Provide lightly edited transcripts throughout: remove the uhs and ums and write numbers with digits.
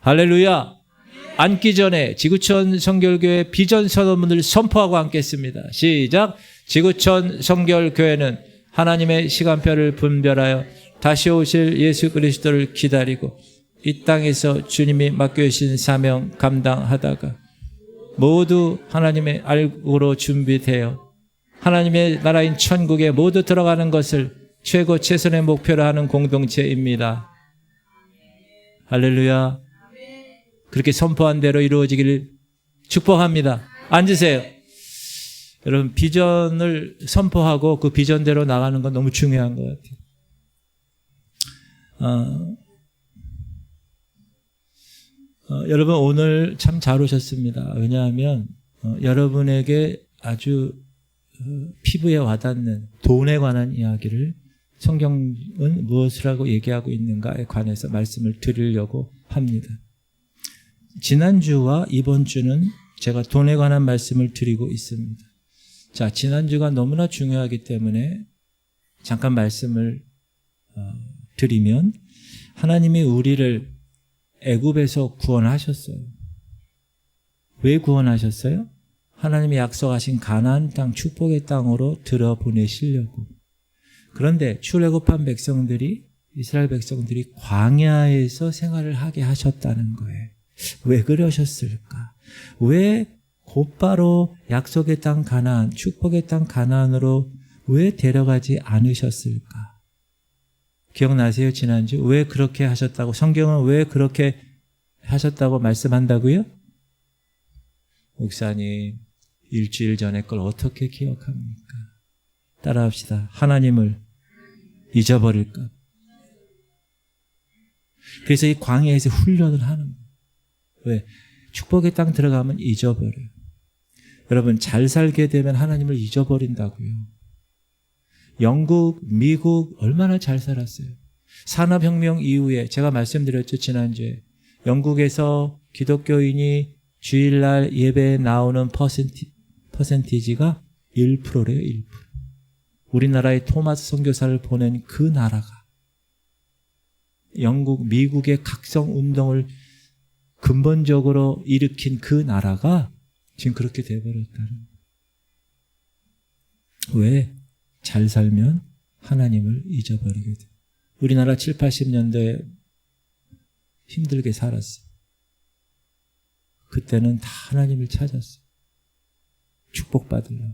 할렐루야. 앉기 전에 지구촌 성결교회 비전 선언문을 선포하고 앉겠습니다. 시작. 지구촌 성결교회는 하나님의 시간표를 분별하여 다시 오실 예수 그리스도를 기다리고 이 땅에서 주님이 맡겨주신 사명 감당하다가 모두 하나님의 알고로 준비되어 하나님의 나라인 천국에 모두 들어가는 것을 최고 최선의 목표로 하는 공동체입니다. 할렐루야. 그렇게 선포한 대로 이루어지기를 축복합니다. 앉으세요. 여러분, 비전을 선포하고 그 비전대로 나가는 건 너무 중요한 것 같아요. 여러분, 오늘 참 잘 오셨습니다. 왜냐하면 여러분에게 아주 피부에 와닿는 돈에 관한 이야기를 성경은 무엇이라고 얘기하고 있는가에 관해서 말씀을 드리려고 합니다. 지난주와 이번 주는 제가 돈에 관한 말씀을 드리고 있습니다. 자, 지난주가 너무나 중요하기 때문에 잠깐 말씀을 드리면 하나님이 우리를 애굽에서 구원하셨어요. 왜 구원하셨어요? 하나님이 약속하신 가나안 땅, 축복의 땅으로 들어보내시려고. 그런데 출애굽한 백성들이, 이스라엘 백성들이 광야에서 생활을 하게 하셨다는 거예요. 왜 그러셨을까? 왜 곧바로 약속의 땅 가나안, 축복의 땅 가나안으로 왜 데려가지 않으셨을까? 기억나세요? 지난주 왜 그렇게 하셨다고, 성경은 왜 그렇게 하셨다고 말씀한다고요? 목사님, 일주일 전에 걸 어떻게 기억합니까? 따라합시다. 하나님을 잊어버릴까? 그래서 이 광야에서 훈련을 하는 거예요. 왜? 축복의 땅 들어가면 잊어버려요. 여러분, 잘 살게 되면 하나님을 잊어버린다고요. 영국, 미국 얼마나 잘 살았어요. 산업혁명 이후에 제가 말씀드렸죠, 지난주에. 영국에서 기독교인이 주일날 예배에 나오는 퍼센티지가 1%래요, 1%. 우리나라에 토마스 선교사를 보낸 그 나라가 영국, 미국의 각성운동을 근본적으로 일으킨 그 나라가 지금 그렇게 돼버렸다는 거예요. 왜? 잘 살면 하나님을 잊어버리게 돼. 우리나라 7, 80년대에 힘들게 살았어요. 그때는 다 하나님을 찾았어요. 축복받으려고.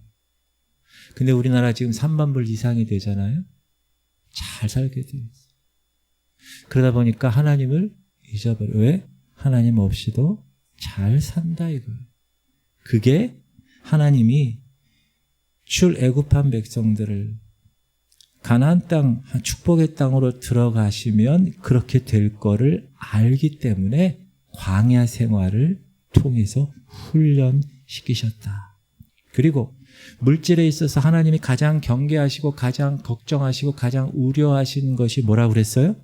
근데 우리나라 지금 3만 불 이상이 되잖아요. 잘 살게 돼 있어요. 그러다 보니까 하나님을 잊어버려요. 왜? 하나님 없이도 잘 산다 이거예요. 그게 하나님이 출애굽한 백성들을 가나안 땅, 축복의 땅으로 들어가시면 그렇게 될 거를 알기 때문에 광야 생활을 통해서 훈련시키셨다. 그리고 물질에 있어서 하나님이 가장 경계하시고 가장 걱정하시고 가장 우려하시는 것이 뭐라고 그랬어요?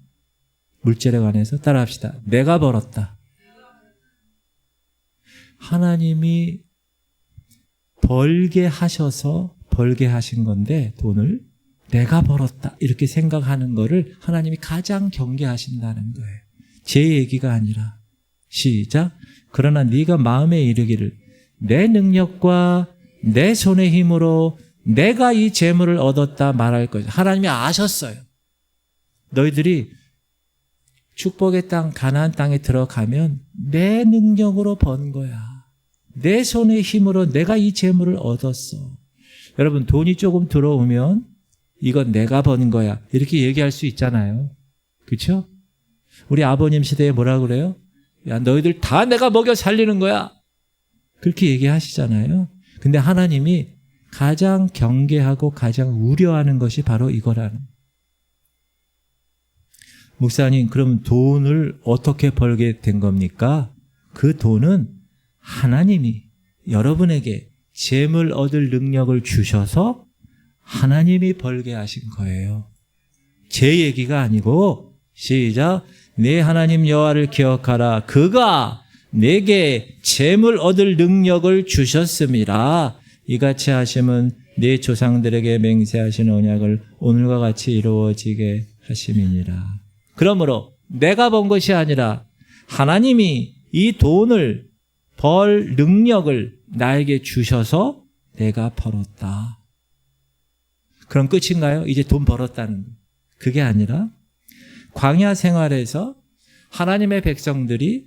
물질에 관해서 따라합시다. 내가 벌었다. 하나님이 벌게 하셔서 벌게 하신 건데 돈을 내가 벌었다 이렇게 생각하는 거를 하나님이 가장 경계하신다는 거예요. 제 얘기가 아니라. 시작. 그러나 네가 마음에 이르기를 내 능력과 내 손의 힘으로 내가 이 재물을 얻었다 말할 것이다. 하나님이 아셨어요. 너희들이 축복의 땅 가나안 땅에 들어가면 내 능력으로 번 거야. 내 손의 힘으로 내가 이 재물을 얻었어. 여러분, 돈이 조금 들어오면 이건 내가 번 거야 이렇게 얘기할 수 있잖아요. 그렇죠? 우리 아버님 시대에 뭐라 그래요? 야, 너희들 다 내가 먹여 살리는 거야 그렇게 얘기하시잖아요. 근데 하나님이 가장 경계하고 가장 우려하는 것이 바로 이거라는. 목사님, 그럼 돈을 어떻게 벌게 된 겁니까? 그 돈은 하나님이 여러분에게 재물 얻을 능력을 주셔서 하나님이 벌게 하신 거예요. 제 얘기가 아니고, 시작. 내 하나님 여호와를 기억하라. 그가 내게 재물 얻을 능력을 주셨음이라. 이같이 하심은 네 조상들에게 맹세하신 언약을 오늘과 같이 이루어지게 하심이니라. 그러므로 내가 번 것이 아니라 하나님이 이 돈을 벌 능력을 나에게 주셔서 내가 벌었다. 그럼 끝인가요? 이제 돈 벌었다는 거. 그게 아니라 광야 생활에서 하나님의 백성들이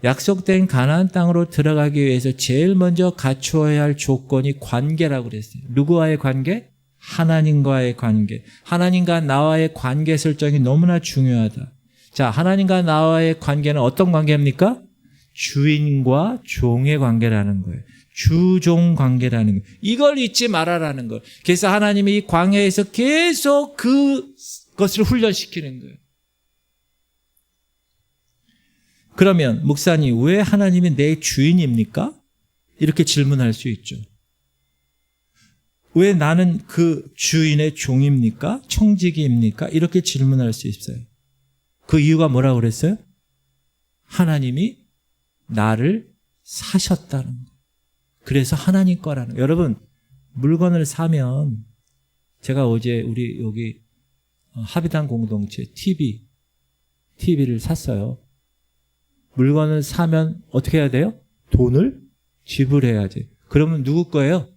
약속된 가나안 땅으로 들어가기 위해서 제일 먼저 갖추어야 할 조건이 관계라고 그랬어요. 누구와의 관계? 하나님과의 관계. 하나님과 나와의 관계 설정이 너무나 중요하다. 자, 하나님과 나와의 관계는 어떤 관계입니까? 주인과 종의 관계라는 거예요. 주종 관계라는 거예요. 이걸 잊지 말아라는 거예요. 그래서 하나님이 이 광야에서 계속 그것을 훈련시키는 거예요. 그러면 목사님, 왜 하나님이 내 주인입니까? 이렇게 질문할 수 있죠. 왜 나는 그 주인의 종입니까? 청지기입니까? 이렇게 질문할 수 있어요. 그 이유가 뭐라고 그랬어요? 하나님이 나를 사셨다는 거예요. 그래서 하나님 거라는 거예요. 여러분, 물건을 사면, 제가 어제 우리 여기 합의단 공동체 TV를 샀어요. 물건을 사면 어떻게 해야 돼요? 돈을 지불해야지. 그러면 누구 거예요?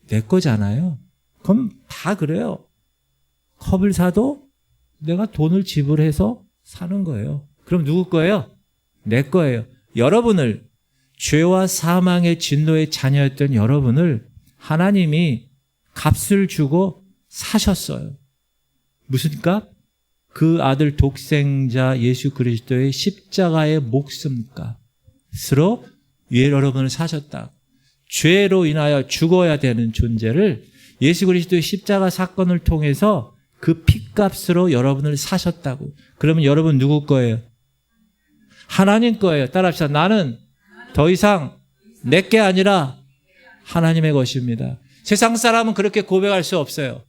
내 거잖아요. 그럼 다 그래요. 컵을 사도 내가 돈을 지불해서 사는 거예요. 그럼 누구 거예요? 내 거예요. 여러분을, 죄와 사망의 진노의 자녀였던 여러분을 하나님이 값을 주고 사셨어요. 무슨 값? 그 아들 독생자 예수 그리스도의 십자가의 목숨값으로 여러분을 사셨다. 죄로 인하여 죽어야 되는 존재를 예수 그리스도의 십자가 사건을 통해서 그 피값으로 여러분을 사셨다고. 그러면 여러분 누구 거예요? 하나님 거예요. 따라합시다. 나는 더 이상 내게 아니라 하나님의 것입니다. 세상 사람은 그렇게 고백할 수 없어요.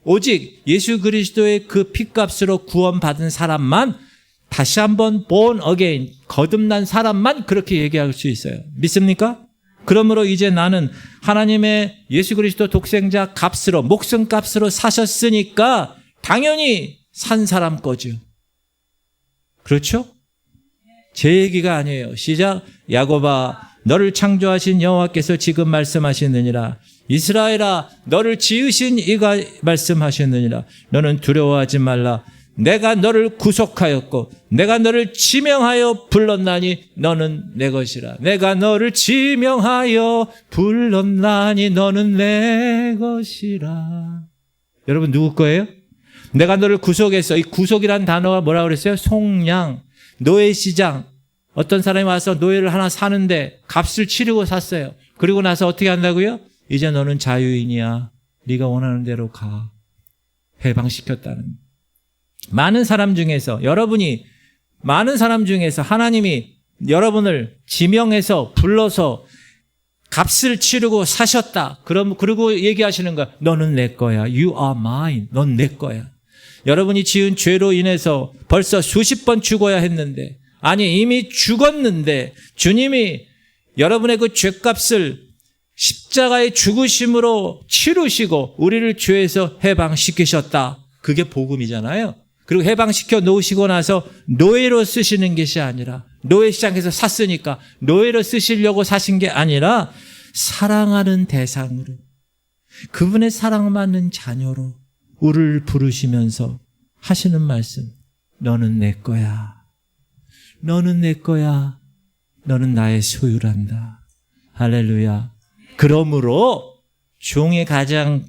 오직 예수 그리스도의 그 피값으로 구원받은 사람만, 다시 한번 born again, 거듭난 사람만 그렇게 얘기할 수 있어요. 믿습니까? 그러므로 이제 나는 하나님의 예수 그리스도 독생자 값으로, 목숨 값으로 사셨으니까 당연히 산 사람 거죠. 그렇죠? 제 얘기가 아니에요. 시작. 야곱아, 너를 창조하신 여호와께서 지금 말씀하시느니라. 이스라엘아, 너를 지으신 이가 말씀하셨느니라. 너는 두려워하지 말라. 내가 너를 구속하였고 내가 너를 지명하여 불렀나니 너는 내 것이라. 내가 너를 지명하여 불렀나니 너는 내 것이라. 여러분 누구 거예요? 내가 너를 구속했어. 이 구속이란 단어가 뭐라고 그랬어요? 속량, 노예시장. 어떤 사람이 와서 노예를 하나 사는데 값을 치르고 샀어요. 그리고 나서 어떻게 한다고요? 이제 너는 자유인이야. 네가 원하는 대로 가. 해방시켰다는. 많은 사람 중에서 하나님이 여러분을 지명해서 불러서 값을 치르고 사셨다. 그리고 얘기하시는 거야. 너는 내 거야. You are mine. 넌 내 거야. 여러분이 지은 죄로 인해서 벌써 수십 번 죽어야 했는데, 아니 이미 죽었는데 주님이 여러분의 그 죄값을 십자가의 죽으심으로 치르시고 우리를 죄에서 해방시키셨다. 그게 복음이잖아요. 그리고 해방시켜 놓으시고 나서 노예로 쓰시는 것이 아니라, 노예 시장에서 샀으니까 노예로 쓰시려고 사신 게 아니라 사랑하는 대상으로, 그분의 사랑받는 자녀로 우리를 부르시면서 하시는 말씀. 너는 내 거야. 너는 내 거야. 너는 나의 소유란다. 할렐루야. 그러므로 종의 가장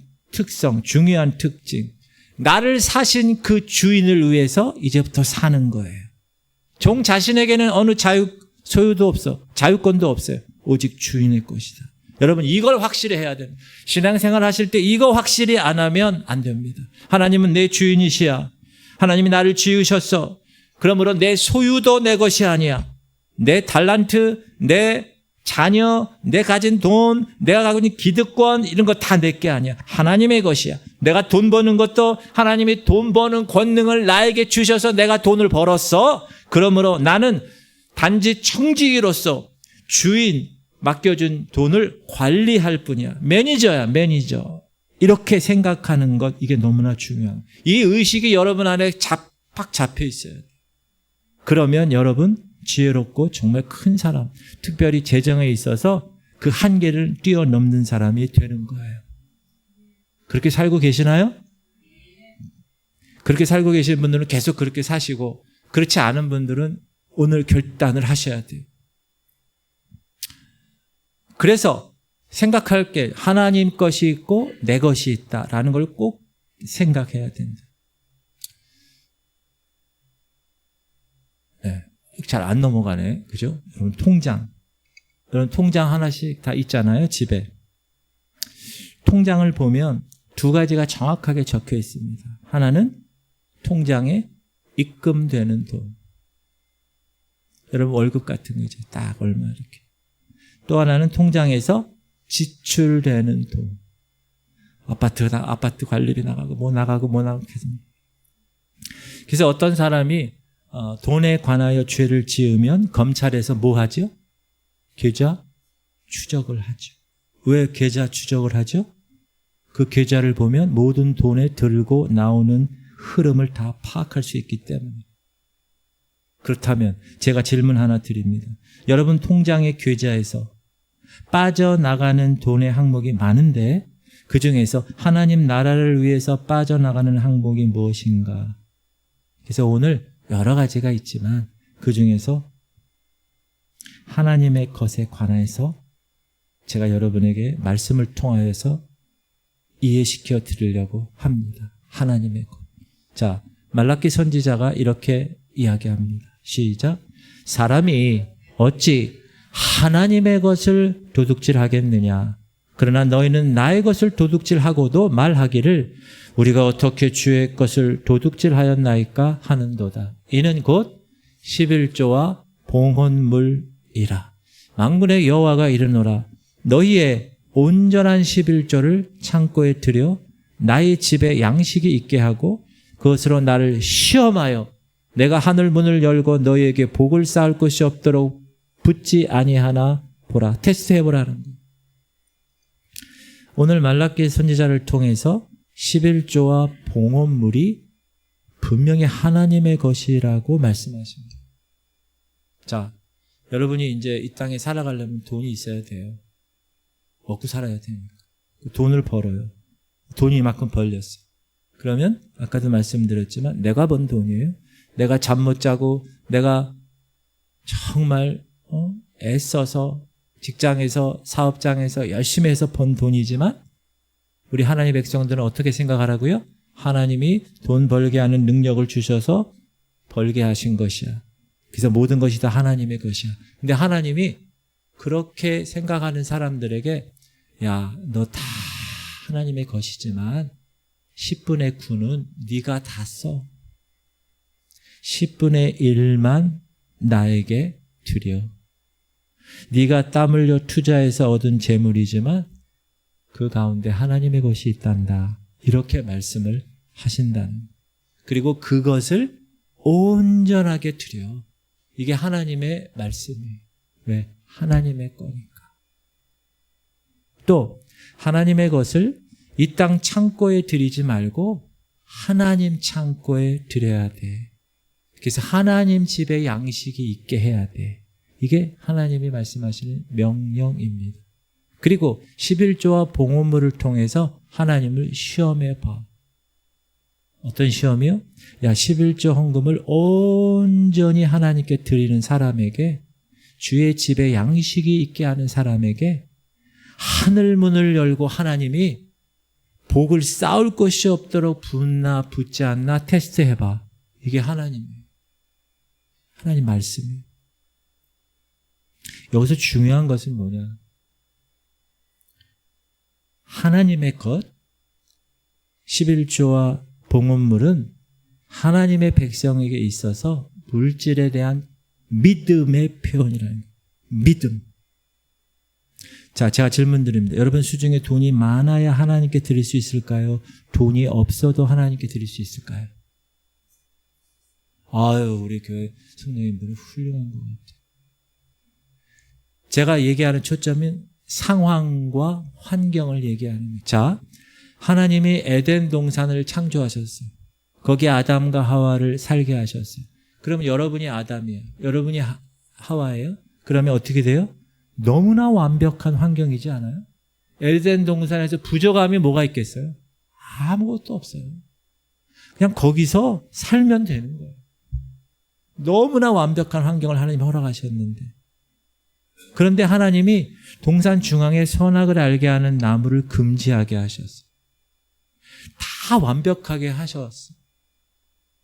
중요한 특징, 나를 사신 그 주인을 위해서 이제부터 사는 거예요. 종 자신에게는 어느 소유도 없어. 자유권도 없어요. 오직 주인의 것이다. 여러분 이걸 확실히 해야 돼요. 신앙생활 하실 때 이거 확실히 안 하면 안 됩니다. 하나님은 내 주인이시야. 하나님이 나를 지으셨어. 그러므로 내 소유도 내 것이 아니야. 내 달란트, 내 자녀, 내 가진 돈, 내가 가지고 있는 기득권, 이런 거 다 내 게 아니야. 하나님의 것이야. 내가 돈 버는 것도 하나님이 돈 버는 권능을 나에게 주셔서 내가 돈을 벌었어. 그러므로 나는 단지 청지기로서 주인 맡겨준 돈을 관리할 뿐이야. 매니저야, 매니저. 이렇게 생각하는 것, 이게 너무나 중요한. 이 의식이 여러분 안에 팍 잡혀 있어요. 그러면 여러분 지혜롭고 정말 큰 사람, 특별히 재정에 있어서 그 한계를 뛰어넘는 사람이 되는 거예요. 그렇게 살고 계시나요? 그렇게 살고 계신 분들은 계속 그렇게 사시고, 그렇지 않은 분들은 오늘 결단을 하셔야 돼요. 그래서 생각할 게 하나님 것이 있고 내 것이 있다라는 걸 꼭 생각해야 된다. 네, 잘 안 넘어가네. 그죠? 여러분 통장 하나씩 다 있잖아요, 집에. 통장을 보면 두 가지가 정확하게 적혀 있습니다. 하나는 통장에 입금되는 돈. 여러분 월급 같은 거죠. 딱 얼마 이렇게. 또 하나는 통장에서 지출되는 돈. 아파트 관리비 나가고 뭐 나가고 계속. 그래서 어떤 사람이 돈에 관하여 죄를 지으면 검찰에서 뭐 하죠? 계좌 추적을 하죠. 왜 계좌 추적을 하죠? 그 계좌를 보면 모든 돈에 들고 나오는 흐름을 다 파악할 수 있기 때문에. 그렇다면 제가 질문 하나 드립니다. 여러분 통장의 계좌에서 빠져나가는 돈의 항목이 많은데 그중에서 하나님 나라를 위해서 빠져나가는 항목이 무엇인가? 그래서 오늘 여러 가지가 있지만 그중에서 하나님의 것에 관해서 제가 여러분에게 말씀을 통하여서 이해시켜 드리려고 합니다. 하나님의 것. 자, 말라기 선지자가 이렇게 이야기합니다. 시작. 사람이 어찌 하나님의 것을 도둑질하겠느냐. 그러나 너희는 나의 것을 도둑질하고도 말하기를 우리가 어떻게 주의 것을 도둑질하였나이까 하는도다. 이는 곧 11조와 봉헌물이라. 만군의 여호와가 이르노라. 너희의 온전한 11조를 창고에 들여 나의 집에 양식이 있게 하고 그것으로 나를 시험하여 내가 하늘 문을 열고 너희에게 복을 쌓을 것이 없도록 붙지 아니하나 보라. 테스트해보라는 거예요. 오늘 말라기 선지자를 통해서 11조와 봉헌물이 분명히 하나님의 것이라고 말씀하십니다. 자, 여러분이 이제 이 땅에 살아가려면 돈이 있어야 돼요. 먹고 살아야 되니까. 돈을 벌어요. 돈이 이만큼 벌렸어요. 그러면 아까도 말씀드렸지만 내가 번 돈이에요. 내가 잠 못 자고 내가 정말 애써서 직장에서 사업장에서 열심히 해서 번 돈이지만 우리 하나님의 백성들은 어떻게 생각하라고요? 하나님이 돈 벌게 하는 능력을 주셔서 벌게 하신 것이야. 그래서 모든 것이 다 하나님의 것이야. 근데 하나님이 그렇게 생각하는 사람들에게 야, 너 다 하나님의 것이지만 10분의 9는 네가 다 써. 10분의 1만 나에게 드려. 네가 땀 흘려 투자해서 얻은 재물이지만 그 가운데 하나님의 것이 있단다. 이렇게 말씀을 하신다는. 그리고 그것을 온전하게 드려. 이게 하나님의 말씀이에요. 왜? 하나님의 거니까. 또 하나님의 것을 이 땅 창고에 드리지 말고 하나님 창고에 드려야 돼. 그래서 하나님 집에 양식이 있게 해야 돼. 이게 하나님이 말씀하시는 명령입니다. 그리고 11조와 봉헌물을 통해서 하나님을 시험해 봐. 어떤 시험이요? 야, 11조 헌금을 온전히 하나님께 드리는 사람에게, 주의 집에 양식이 있게 하는 사람에게 하늘 문을 열고 하나님이 복을 쌓을 것이 없도록 붙나 붙지 않나 테스트해봐. 이게 하나님이에요. 하나님 말씀이에요. 여기서 중요한 것은 뭐냐? 하나님의 것, 11조와 봉헌물은 하나님의 백성에게 있어서 물질에 대한 믿음의 표현이라는 거예요. 믿음. 자, 제가 질문 드립니다. 여러분 수중에 돈이 많아야 하나님께 드릴 수 있을까요? 돈이 없어도 하나님께 드릴 수 있을까요? 아유, 우리 교회 성도님들은 훌륭한 것 같아요. 제가 얘기하는 초점은 상황과 환경을 얘기하는 거예요. 자, 하나님이 에덴 동산을 창조하셨어요. 거기에 아담과 하와를 살게 하셨어요. 그럼 여러분이 아담이에요. 여러분이 하와예요? 그러면 어떻게 돼요? 너무나 완벽한 환경이지 않아요? 에덴 동산에서 부족함이 뭐가 있겠어요? 아무것도 없어요. 그냥 거기서 살면 되는 거예요. 너무나 완벽한 환경을 하나님이 허락하셨는데, 그런데 하나님이 동산 중앙에 선악을 알게 하는 나무를 금지하게 하셨어요. 다 완벽하게 하셨어요.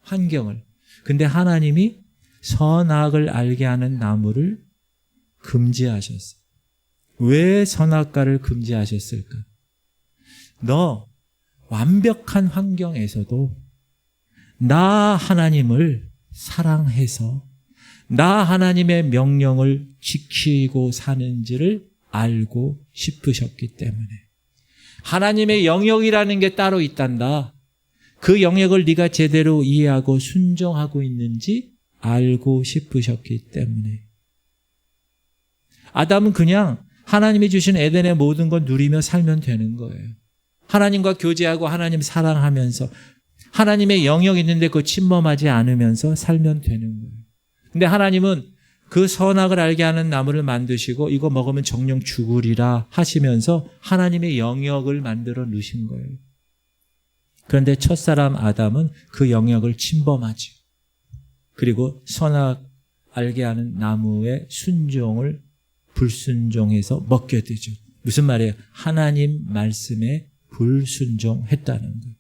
환경을. 근데 하나님이 선악을 알게 하는 나무를 금지하셨어요. 왜 선악과를 금지하셨을까? 너 완벽한 환경에서도 나 하나님을 사랑해서 나 하나님의 명령을 지키고 사는지를 알고 싶으셨기 때문에, 하나님의 영역이라는 게 따로 있단다. 그 영역을 네가 제대로 이해하고 순종하고 있는지 알고 싶으셨기 때문에. 아담은 그냥 하나님이 주신 에덴의 모든 걸 누리며 살면 되는 거예요. 하나님과 교제하고 하나님 사랑하면서 하나님의 영역이 있는데 그거 침범하지 않으면서 살면 되는 거예요. 근데 하나님은 그 선악을 알게 하는 나무를 만드시고 이거 먹으면 정령 죽으리라 하시면서 하나님의 영역을 만들어 놓으신 거예요. 그런데 첫사람 아담은 그 영역을 침범하죠. 그리고 선악 알게 하는 나무의 순종을 불순종해서 먹게 되죠. 무슨 말이에요? 하나님 말씀에 불순종했다는 거예요.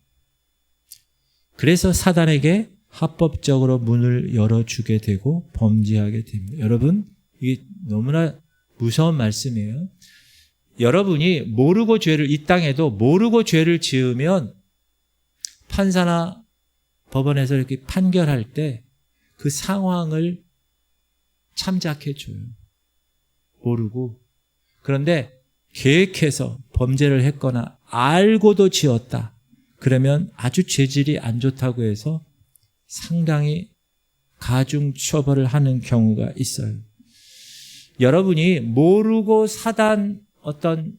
그래서 사단에게 합법적으로 문을 열어주게 되고 범죄하게 됩니다. 여러분, 이게 너무나 무서운 말씀이에요. 여러분이 모르고 죄를, 이 땅에도 모르고 죄를 지으면 판사나 법원에서 이렇게 판결할 때 그 상황을 참작해 줘요. 모르고. 그런데 계획해서 범죄를 했거나 알고도 지었다. 그러면 아주 죄질이 안 좋다고 해서 상당히 가중 처벌을 하는 경우가 있어요. 여러분이 모르고 사단 어떤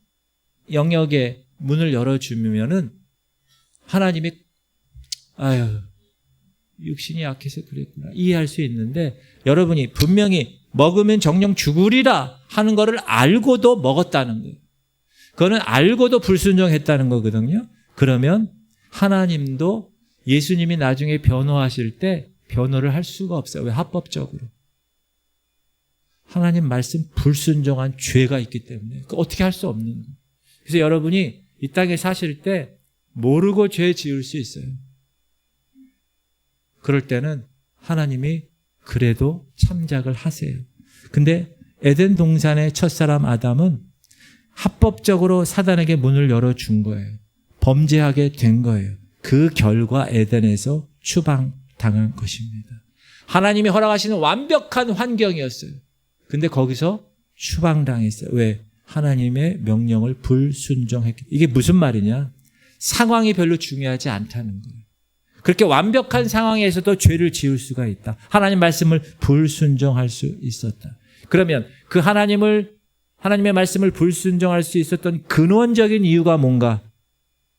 영역에 문을 열어주면은 하나님이 아유, 육신이 약해서 그랬구나 이해할 수 있는데, 여러분이 분명히 먹으면 정령 죽으리라 하는 거를 알고도 먹었다는 거예요. 그거는 알고도 불순종했다는 거거든요. 그러면 하나님도 예수님이 나중에 변호하실 때 변호를 할 수가 없어요. 왜? 합법적으로. 하나님 말씀 불순종한 죄가 있기 때문에 어떻게 할 수 없는 거예요. 그래서 여러분이 이 땅에 사실 때 모르고 죄 지을 수 있어요. 그럴 때는 하나님이 그래도 참작을 하세요. 근데 에덴 동산의 첫사람 아담은 합법적으로 사단에게 문을 열어준 거예요. 범죄하게 된 거예요. 그 결과 에덴에서 추방당한 것입니다. 하나님이 허락하시는 완벽한 환경이었어요. 근데 거기서 추방당했어요. 왜? 하나님의 명령을 불순종했기 때문에. 이게 무슨 말이냐? 상황이 별로 중요하지 않다는 거예요. 그렇게 완벽한 상황에서도 죄를 지을 수가 있다. 하나님 말씀을 불순종할 수 있었다. 그러면 그 하나님의 말씀을 불순종할 수 있었던 근원적인 이유가 뭔가?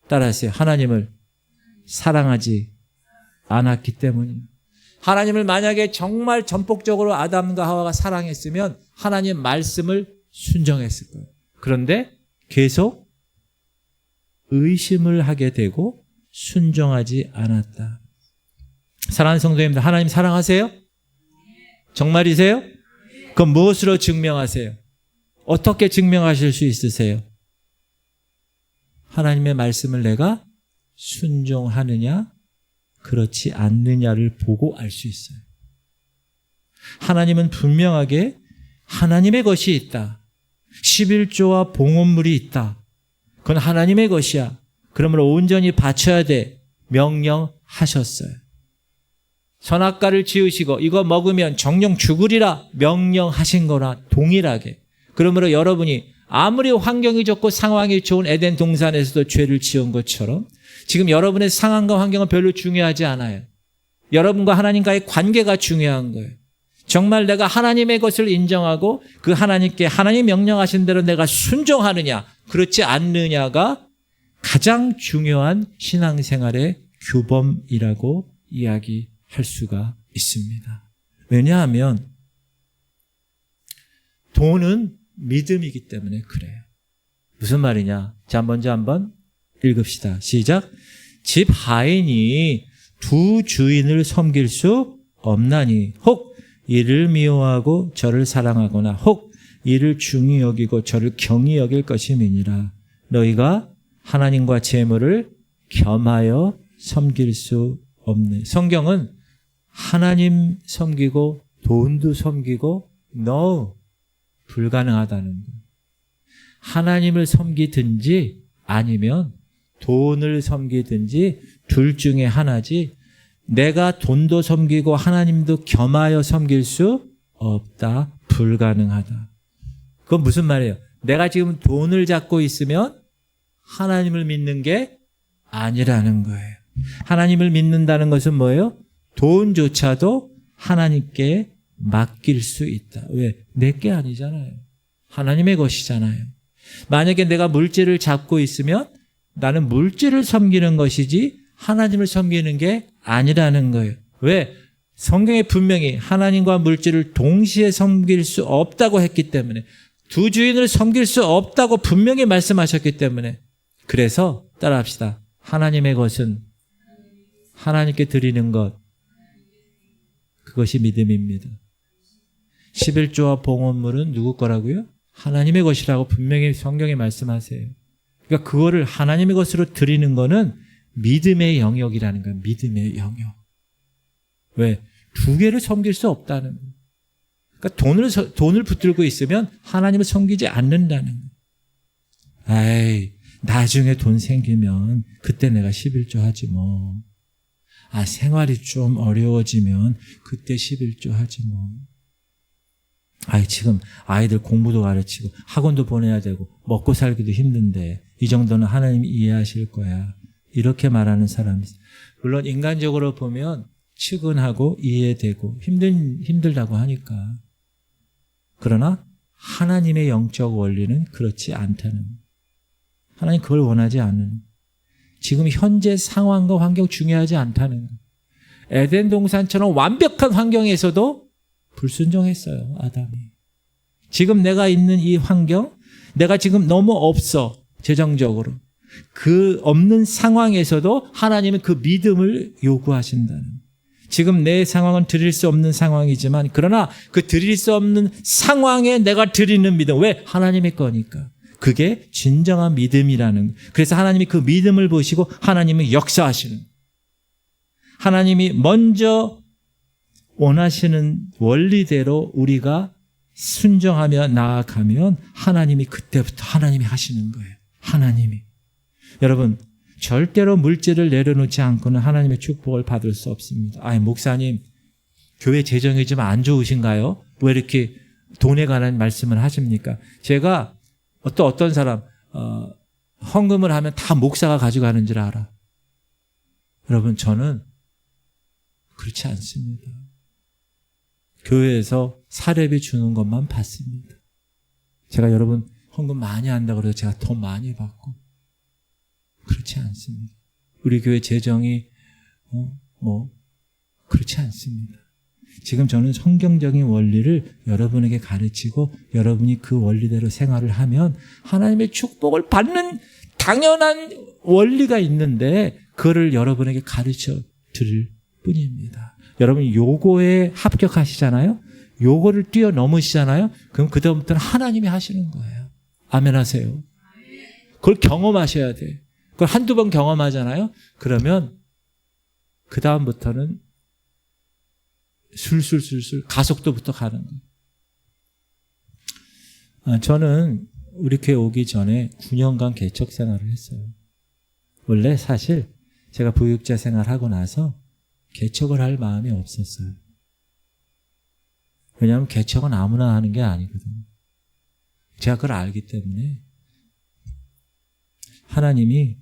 따라하세요. 하나님을 사랑하지 않았기 때문입니다. 하나님을 만약에 정말 전폭적으로 아담과 하와가 사랑했으면 하나님 말씀을 순종했을 거예요. 그런데 계속 의심을 하게 되고 순종하지 않았다. 사랑하는 성도님들, 하나님 사랑하세요? 정말이세요? 그럼 무엇으로 증명하세요? 어떻게 증명하실 수 있으세요? 하나님의 말씀을 내가 순종하느냐, 그렇지 않느냐를 보고 알 수 있어요. 하나님은 분명하게 하나님의 것이 있다. 11조와 봉헌물이 있다. 그건 하나님의 것이야. 그러므로 온전히 바쳐야 돼. 명령하셨어요. 선악과를 지으시고 이거 먹으면 정령 죽으리라 명령하신 거나 동일하게. 그러므로 여러분이 아무리 환경이 좋고 상황이 좋은 에덴 동산에서도 죄를 지은 것처럼 지금 여러분의 상황과 환경은 별로 중요하지 않아요. 여러분과 하나님과의 관계가 중요한 거예요. 정말 내가 하나님의 것을 인정하고 그 하나님께 하나님 명령하신 대로 내가 순종하느냐 그렇지 않느냐가 가장 중요한 신앙생활의 규범이라고 이야기할 수가 있습니다. 왜냐하면 돈은 믿음이기 때문에 그래요. 무슨 말이냐? 자, 먼저 한번 읽읍시다. 시작. 집 하인이 두 주인을 섬길 수 없나니 혹 이를 미워하고 저를 사랑하거나 혹 이를 중히 여기고 저를 경히 여길 것임이니라. 너희가 하나님과 재물을 겸하여 섬길 수 없네. 성경은 하나님 섬기고 돈도 섬기고 no, 불가능하다는 거예요. 하나님을 섬기든지 아니면 돈을 섬기든지 둘 중에 하나지, 내가 돈도 섬기고 하나님도 겸하여 섬길 수 없다. 불가능하다. 그건 무슨 말이에요? 내가 지금 돈을 잡고 있으면 하나님을 믿는 게 아니라는 거예요. 하나님을 믿는다는 것은 뭐예요? 돈조차도 하나님께 맡길 수 있다. 왜? 내 게 아니잖아요. 하나님의 것이잖아요. 만약에 내가 물질을 잡고 있으면 나는 물질을 섬기는 것이지 하나님을 섬기는 게 아니라는 거예요. 왜? 성경에 분명히 하나님과 물질을 동시에 섬길 수 없다고 했기 때문에, 두 주인을 섬길 수 없다고 분명히 말씀하셨기 때문에, 그래서 따라합시다. 하나님의 것은 하나님께 드리는 것, 그것이 믿음입니다. 11조와 봉헌물은 누구 거라고요? 하나님의 것이라고 분명히 성경에 말씀하세요. 그러니까 그거를 하나님의 것으로 드리는 거는 믿음의 영역이라는 거예요. 믿음의 영역. 왜? 두 개를 섬길 수 없다는 거예요. 그러니까 돈을 붙들고 있으면 하나님을 섬기지 않는다는 거예요. 아이, 나중에 돈 생기면 그때 내가 11조 하지 뭐. 아, 생활이 좀 어려워지면 그때 11조 하지 뭐. 아이, 지금 아이들 공부도 가르치고 학원도 보내야 되고 먹고 살기도 힘든데 이 정도는 하나님이 이해하실 거야. 이렇게 말하는 사람이 있어요. 물론 인간적으로 보면 측은하고 이해되고 힘들다고 하니까. 그러나 하나님의 영적 원리는 그렇지 않다는 거예요. 하나님 그걸 원하지 않는, 지금 현재 상황과 환경 중요하지 않다는 거예요. 에덴 동산처럼 완벽한 환경에서도 불순종했어요, 아담이. 지금 내가 있는 이 환경, 내가 지금 너무 없어, 재정적으로. 그 없는 상황에서도 하나님은 그 믿음을 요구하신다는 거예요. 지금 내 상황은 드릴 수 없는 상황이지만, 그러나 그 드릴 수 없는 상황에 내가 드리는 믿음. 왜? 하나님의 거니까. 그게 진정한 믿음이라는 거예요. 그래서 하나님이 그 믿음을 보시고 하나님은 역사하시는 거예요. 하나님이 먼저 원하시는 원리대로 우리가 순종하며 나아가면 하나님이 그때부터 하나님이 하시는 거예요. 하나님이. 여러분, 절대로 물질을 내려놓지 않고는 하나님의 축복을 받을 수 없습니다. 아니, 목사님, 교회 재정이 좀 안 좋으신가요? 왜 이렇게 돈에 관한 말씀을 하십니까? 제가 어떤 사람 헌금을 하면 다 목사가 가져가는 줄 알아. 여러분, 저는 그렇지 않습니다. 교회에서 사례비 주는 것만 받습니다. 제가 여러분 헌금 많이 한다고 해서 제가 더 많이 받고, 그렇지 않습니다. 우리 교회 재정이 그렇지 않습니다. 지금 저는 성경적인 원리를 여러분에게 가르치고 여러분이 그 원리대로 생활을 하면 하나님의 축복을 받는 당연한 원리가 있는데, 그거를 여러분에게 가르쳐 드릴 뿐입니다. 여러분이 요거에 합격하시잖아요? 요거를 뛰어넘으시잖아요? 그럼 그다음부터는 하나님이 하시는 거예요. 아멘 하세요. 그걸 경험하셔야 돼요. 그걸 한두 번 경험하잖아요? 그러면 그다음부터는 술술술술 가속도부터 가는 거예요. 저는 우리 교회 오기 전에 9년간 개척 생활을 했어요. 원래 사실 제가 부육자 생활하고 나서 개척을 할 마음이 없었어요. 왜냐하면 개척은 아무나 하는 게 아니거든요. 제가 그걸 알기 때문에 하나님이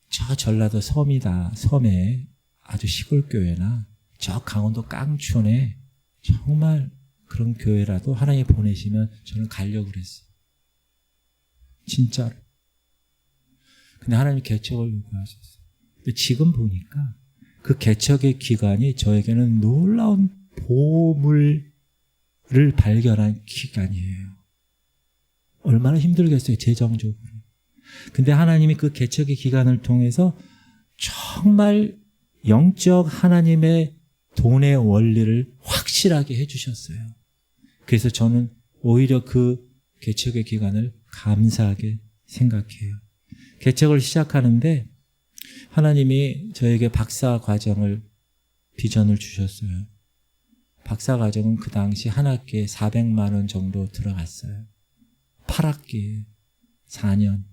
저 전라도 섬에 아주 시골 교회나 저 강원도 깡촌에 정말 그런 교회라도 하나님 보내시면 저는 가려고 그랬어요. 진짜로. 근데 하나님이 개척을 요구하셨어요. 지금 보니까 그 개척의 기간이 저에게는 놀라운 보물을 발견한 기간이에요. 얼마나 힘들겠어요, 재정적으로. 근데 하나님이 그 개척의 기간을 통해서 정말 영적 하나님의 돈의 원리를 확실하게 해주셨어요. 그래서 저는 오히려 그 개척의 기간을 감사하게 생각해요. 개척을 시작하는데 하나님이 저에게 박사 과정을, 비전을 주셨어요. 박사 과정은 그 당시 한 학기에 400만 원 정도 들어갔어요. 8학기에 4년.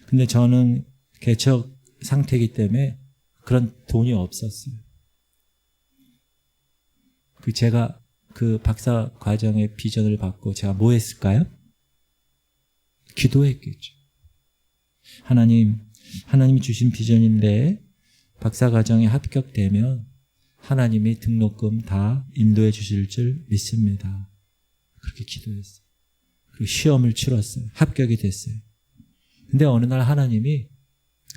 근데 저는 개척 상태이기 때문에 그런 돈이 없었어요. 제가 그 박사 과정의 비전을 받고 제가 뭐 했을까요? 기도했겠죠. 하나님이 주신 비전인데 박사 과정에 합격되면 하나님이 등록금 다 인도해 주실 줄 믿습니다. 그렇게 기도했어요. 그리고 시험을 치렀어요. 합격이 됐어요. 근데 어느 날 하나님이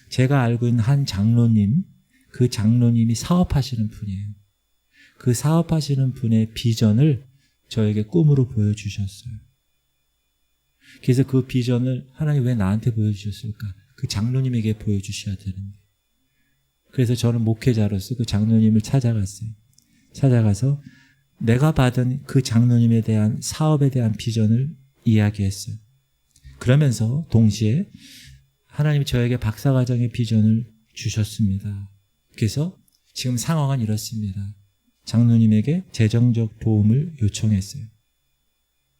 제가 알고 있는 한 장로님, 그 장로님이 사업하시는 분이에요. 그 사업하시는 분의 비전을 저에게 꿈으로 보여주셨어요. 그래서 그 비전을 하나님 왜 나한테 보여주셨을까? 그 장로님에게 보여주셔야 되는데. 그래서 저는 목회자로서 그 장로님을 찾아갔어요. 찾아가서 내가 받은 그 장로님에 대한 사업에 대한 비전을 이야기했어요. 그러면서 동시에 하나님이 저에게 박사과정의 비전을 주셨습니다. 그래서 지금 상황은 이렇습니다. 장로님에게 재정적 도움을 요청했어요.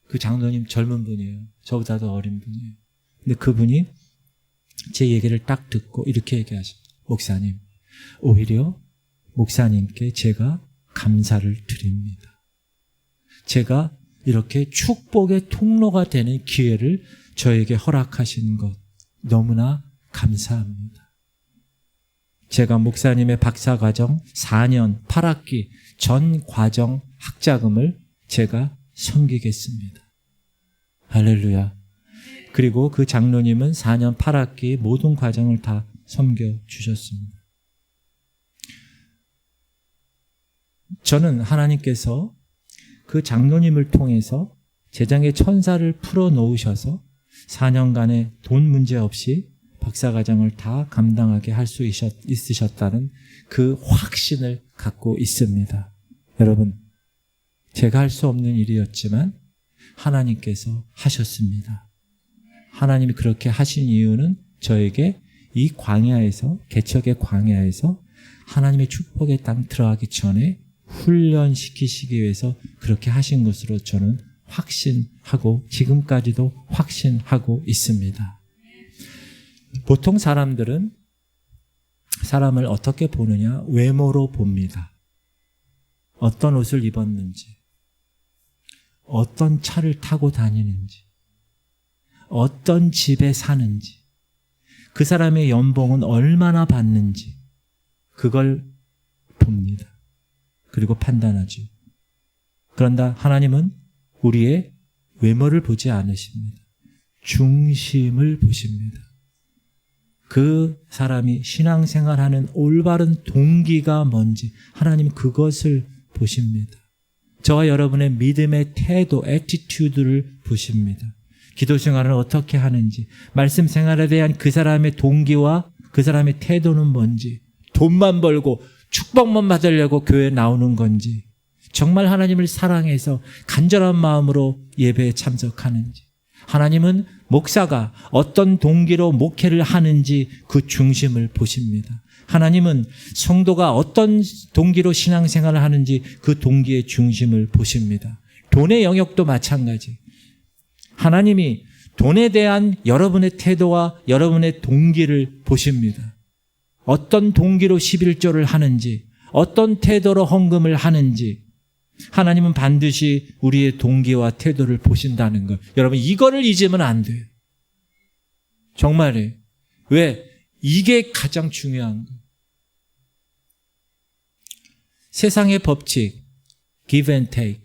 그 장로님 젊은 분이에요. 저보다도 어린 분이에요. 근데 그분이 제 얘기를 딱 듣고 이렇게 얘기하십니다. 목사님, 오히려 목사님께 제가 감사를 드립니다. 제가 이렇게 축복의 통로가 되는 기회를 저에게 허락하신 것 너무나 감사합니다. 제가 목사님의 박사과정 4년 8학기 전 과정 학자금을 제가 섬기겠습니다. 할렐루야. 그리고 그 장로님은 4년 8학기 모든 과정을 다 섬겨주셨습니다. 저는 하나님께서 그 장로님을 통해서 재정의 천사를 풀어놓으셔서 4년간의 돈 문제 없이 박사과정을 다 감당하게 할 수 있으셨다는 그 확신을 갖고 있습니다. 여러분, 제가 할 수 없는 일이었지만 하나님께서 하셨습니다. 하나님이 그렇게 하신 이유는 저에게 이 광야에서, 개척의 광야에서 하나님의 축복의 땅 들어가기 전에 훈련시키시기 위해서 그렇게 하신 것으로 저는 확신하고 지금까지도 확신하고 있습니다. 보통 사람들은 사람을 어떻게 보느냐? 외모로 봅니다. 어떤 옷을 입었는지, 어떤 차를 타고 다니는지, 어떤 집에 사는지, 그 사람의 연봉은 얼마나 받는지 그걸 봅니다. 그리고 판단하죠. 그런데 하나님은 우리의 외모를 보지 않으십니다. 중심을 보십니다. 그 사람이 신앙생활하는 올바른 동기가 뭔지 하나님은 그것을 보십니다. 저와 여러분의 믿음의 태도, 애티튜드를 보십니다. 기도 생활을 어떻게 하는지, 말씀 생활에 대한 그 사람의 동기와 그 사람의 태도는 뭔지, 돈만 벌고 축복만 받으려고 교회에 나오는 건지, 정말 하나님을 사랑해서 간절한 마음으로 예배에 참석하는지, 하나님은 목사가 어떤 동기로 목회를 하는지 그 중심을 보십니다. 하나님은 성도가 어떤 동기로 신앙생활을 하는지 그 동기의 중심을 보십니다. 돈의 영역도 마찬가지. 하나님이 돈에 대한 여러분의 태도와 여러분의 동기를 보십니다. 어떤 동기로 11조를 하는지, 어떤 태도로 헌금을 하는지 하나님은 반드시 우리의 동기와 태도를 보신다는 것. 여러분, 이거를 잊으면 안 돼요. 정말이에요. 왜? 이게 가장 중요한 거예요. 세상의 법칙, give and take.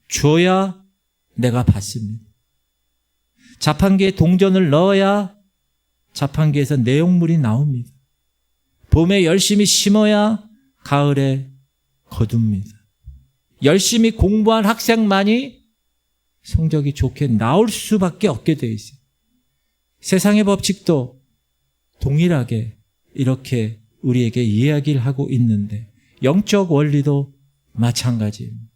줘야 내가 받습니다. 자판기에 동전을 넣어야 자판기에서 내용물이 나옵니다. 봄에 열심히 심어야 가을에 거둡니다. 열심히 공부한 학생만이 성적이 좋게 나올 수밖에 없게 되어 있어요. 세상의 법칙도 동일하게 이렇게 우리에게 이야기를 하고 있는데 영적 원리도 마찬가지입니다.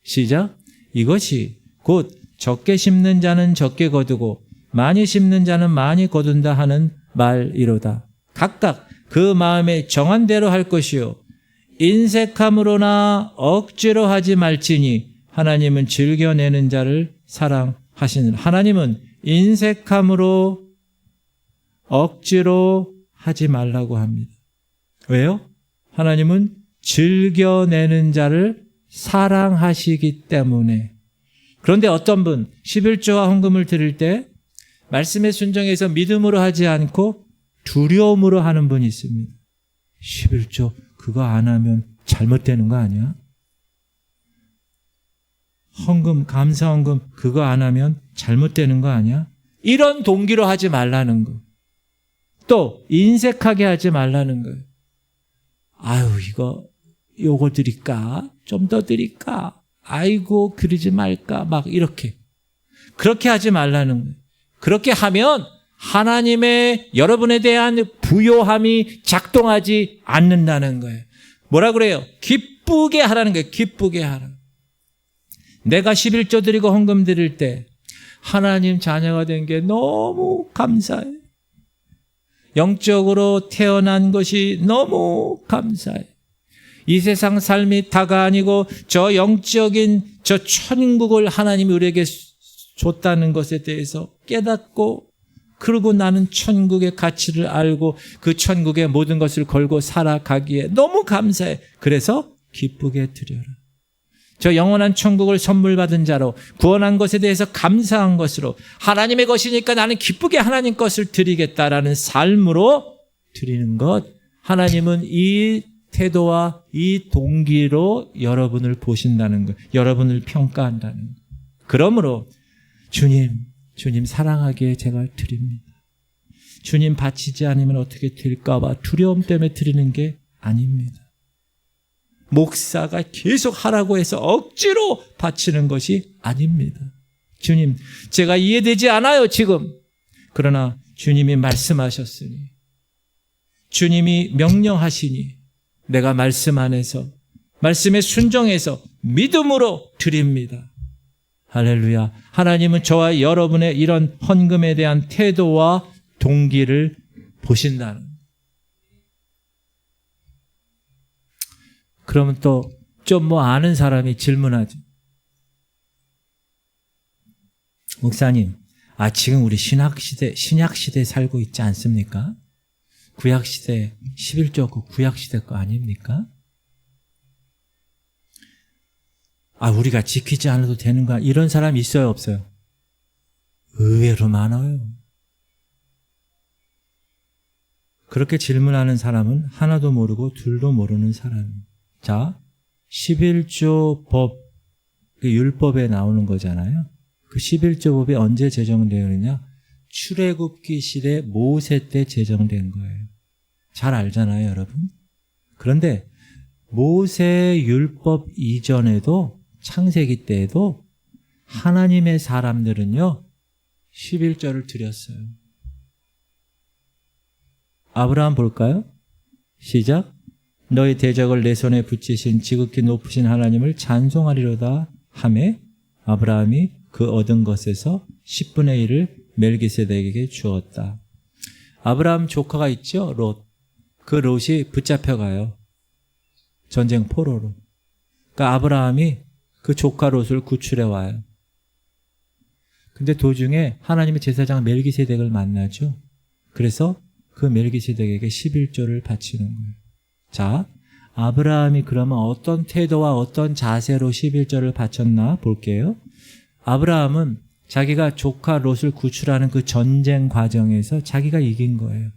시작. 이것이 곧 적게 심는 자는 적게 거두고 많이 심는 자는 많이 거둔다 하는 말이로다. 각각 그 마음에 정한 대로 할 것이요 인색함으로나 억지로 하지 말지니 하나님은 즐겨내는 자를 사랑하시는. 하나님은 인색함으로 억지로 하지 말라고 합니다. 왜요? 하나님은 즐겨내는 자를 사랑하시기 때문에. 그런데 어떤 분 11조와 헌금을 드릴 때 말씀에 순종해서 믿음으로 하지 않고 두려움으로 하는 분이 있습니다. 11조 그거 안 하면 잘못되는 거 아니야? 헌금, 감사 헌금 그거 안 하면 잘못되는 거 아니야? 이런 동기로 하지 말라는 거. 또 인색하게 하지 말라는 거예요. 아유 요거 드릴까? 좀 더 드릴까? 아이고 그러지 말까? 막 이렇게. 그렇게 하지 말라는 거예요. 그렇게 하면 하나님의 여러분에 대한 부요함이 작동하지 않는다는 거예요. 뭐라 그래요? 기쁘게 하라는 거예요. 기쁘게 하라. 내가 11조 드리고 헌금 드릴 때 하나님 자녀가 된 게 너무 감사해요. 영적으로 태어난 것이 너무 감사해요. 이 세상 삶이 다가 아니고 저 영적인 저 천국을 하나님이 우리에게 줬다는 것에 대해서 깨닫고 그러고 나는 천국의 가치를 알고 그 천국의 모든 것을 걸고 살아가기에 너무 감사해. 그래서 기쁘게 드려라. 저 영원한 천국을 선물 받은 자로 구원한 것에 대해서 감사한 것으로 하나님의 것이니까 나는 기쁘게 하나님 것을 드리겠다라는 삶으로 드리는 것. 하나님은 이 태도와 이 동기로 여러분을 보신다는 것, 여러분을 평가한다는 것. 그러므로 주님 사랑하기에 제가 드립니다. 주님 바치지 않으면 어떻게 될까 봐 두려움 때문에 드리는 게 아닙니다. 목사가 계속 하라고 해서 억지로 바치는 것이 아닙니다. 주님, 제가 이해되지 않아요, 지금. 그러나 주님이 말씀하셨으니, 주님이 명령하시니 내가 말씀 안에서, 말씀에 순종해서 믿음으로 드립니다. 할렐루야. 하나님은 저와 여러분의 이런 헌금에 대한 태도와 동기를 보신다는. 그러면 또 좀 뭐 아는 사람이 질문하죠. 목사님, 지금 우리 신약시대 살고 있지 않습니까? 구약시대 11조 그 구약시대 거 아닙니까? 우리가 지키지 않아도 되는 거야. 이런 사람이 있어요, 없어요? 의외로 많아요. 그렇게 질문하는 사람은 하나도 모르고 둘도 모르는 사람입니다. 자, 11조 법, 그 율법에 나오는 거잖아요. 그 11조 법이 언제 제정되느냐? 출애굽기 시대 모세 때 제정된 거예요. 잘 알잖아요, 여러분. 그런데 모세 율법 이전에도 창세기 때에도 하나님의 사람들은요 11조를 드렸어요. 아브라함 볼까요? 시작. 너희 대적을 내 손에 붙이신 지극히 높으신 하나님을 찬송하리로다 하매 아브라함이 그 얻은 것에서 10분의 1을 멜기세덱에게 주었다. 아브라함 조카가 있죠, 롯. 그 롯이 붙잡혀가요. 전쟁 포로로. 그러니까 아브라함이 그 조카 롯을 구출해 와요. 근데 도중에 하나님의 제사장 멜기세덱을 만나죠. 그래서 그 멜기세덱에게 11조를 바치는 거예요. 자, 아브라함이 그러면 어떤 태도와 어떤 자세로 11조를 바쳤나 볼게요. 아브라함은 자기가 조카 롯을 구출하는 그 전쟁 과정에서 자기가 이긴 거예요.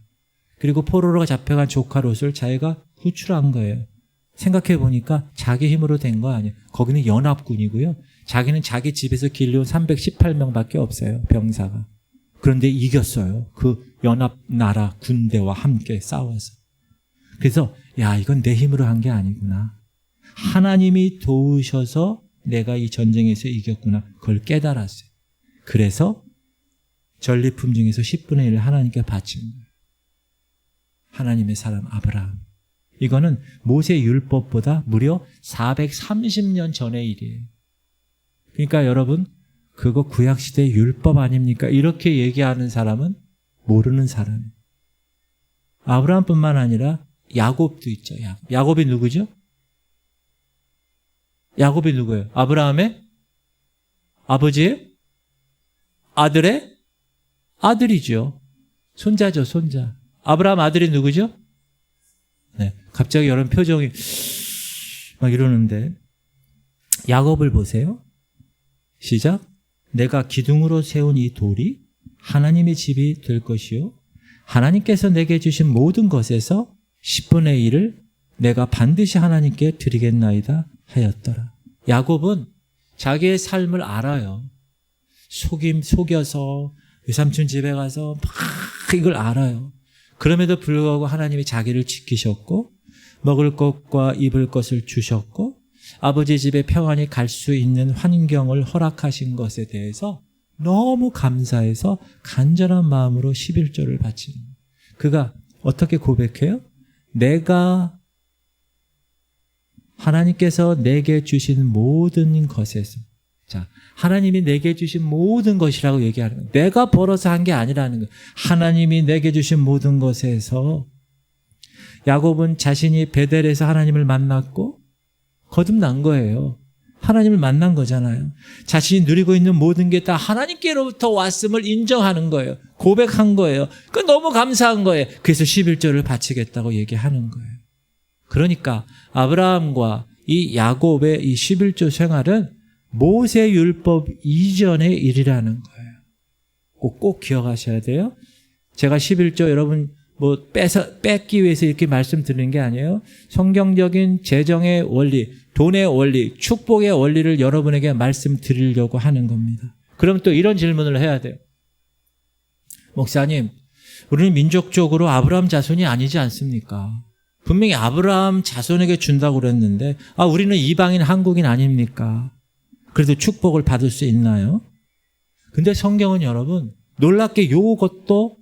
그리고 포로로 잡혀간 조카 롯을 자기가 구출한 거예요. 생각해 보니까 자기 힘으로 된 거 아니에요. 거기는 연합군이고요. 자기는 자기 집에서 길러온 318명밖에 없어요, 병사가. 그런데 이겼어요. 그 연합나라 군대와 함께 싸워서. 그래서 야, 이건 내 힘으로 한 게 아니구나. 하나님이 도우셔서 내가 이 전쟁에서 이겼구나. 그걸 깨달았어요. 그래서 전리품 중에서 10분의 1을 하나님께 바친 거예요. 하나님의 사람 아브라함. 이거는 모세 율법보다 무려 430년 전의 일이에요. 그러니까 여러분, 그거 구약시대 율법 아닙니까? 이렇게 얘기하는 사람은 모르는 사람이에요. 아브라함뿐만 아니라 야곱도 있죠. 야곱이 누구죠? 야곱이 누구예요? 아브라함의 아버지예요? 아들의 아들이죠. 손자죠, 손자. 아브라함 아들이 누구죠? 네, 갑자기 여러분 표정이 막 이러는데 야곱을 보세요. 시작. 내가 기둥으로 세운 이 돌이 하나님의 집이 될 것이요 하나님께서 내게 주신 모든 것에서 10분의 1을 내가 반드시 하나님께 드리겠나이다 하였더라. 야곱은 자기의 삶을 알아요. 속여서 외삼촌 집에 가서 막 이걸 알아요. 그럼에도 불구하고 하나님이 자기를 지키셨고 먹을 것과 입을 것을 주셨고 아버지 집에 평안히 갈 수 있는 환경을 허락하신 것에 대해서 너무 감사해서 간절한 마음으로 11조를 바치는 거예요. 그가 어떻게 고백해요? 내가 하나님께서 내게 주신 모든 것에서, 자, 하나님이 내게 주신 모든 것이라고 얘기하는 거예요. 내가 벌어서 한 게 아니라는 거예요. 하나님이 내게 주신 모든 것에서. 야곱은 자신이 베델에서 하나님을 만났고 거듭난 거예요. 하나님을 만난 거잖아요. 자신이 누리고 있는 모든 게 다 하나님께로부터 왔음을 인정하는 거예요. 고백한 거예요. 그 너무 감사한 거예요. 그래서 11조를 바치겠다고 얘기하는 거예요. 그러니까 아브라함과 이 야곱의 이 11조 생활은 모세 율법 이전의 일이라는 거예요. 꼭 기억하셔야 돼요. 제가 11조 여러분 뺏기 위해서 이렇게 말씀드리는 게 아니에요. 성경적인 재정의 원리, 돈의 원리, 축복의 원리를 여러분에게 말씀드리려고 하는 겁니다. 그럼 또 이런 질문을 해야 돼요. 목사님, 우리는 민족적으로 아브라함 자손이 아니지 않습니까? 분명히 아브라함 자손에게 준다고 그랬는데 우리는 이방인 한국인 아닙니까? 그래도 축복을 받을 수 있나요? 근데 성경은 여러분 놀랍게 이것도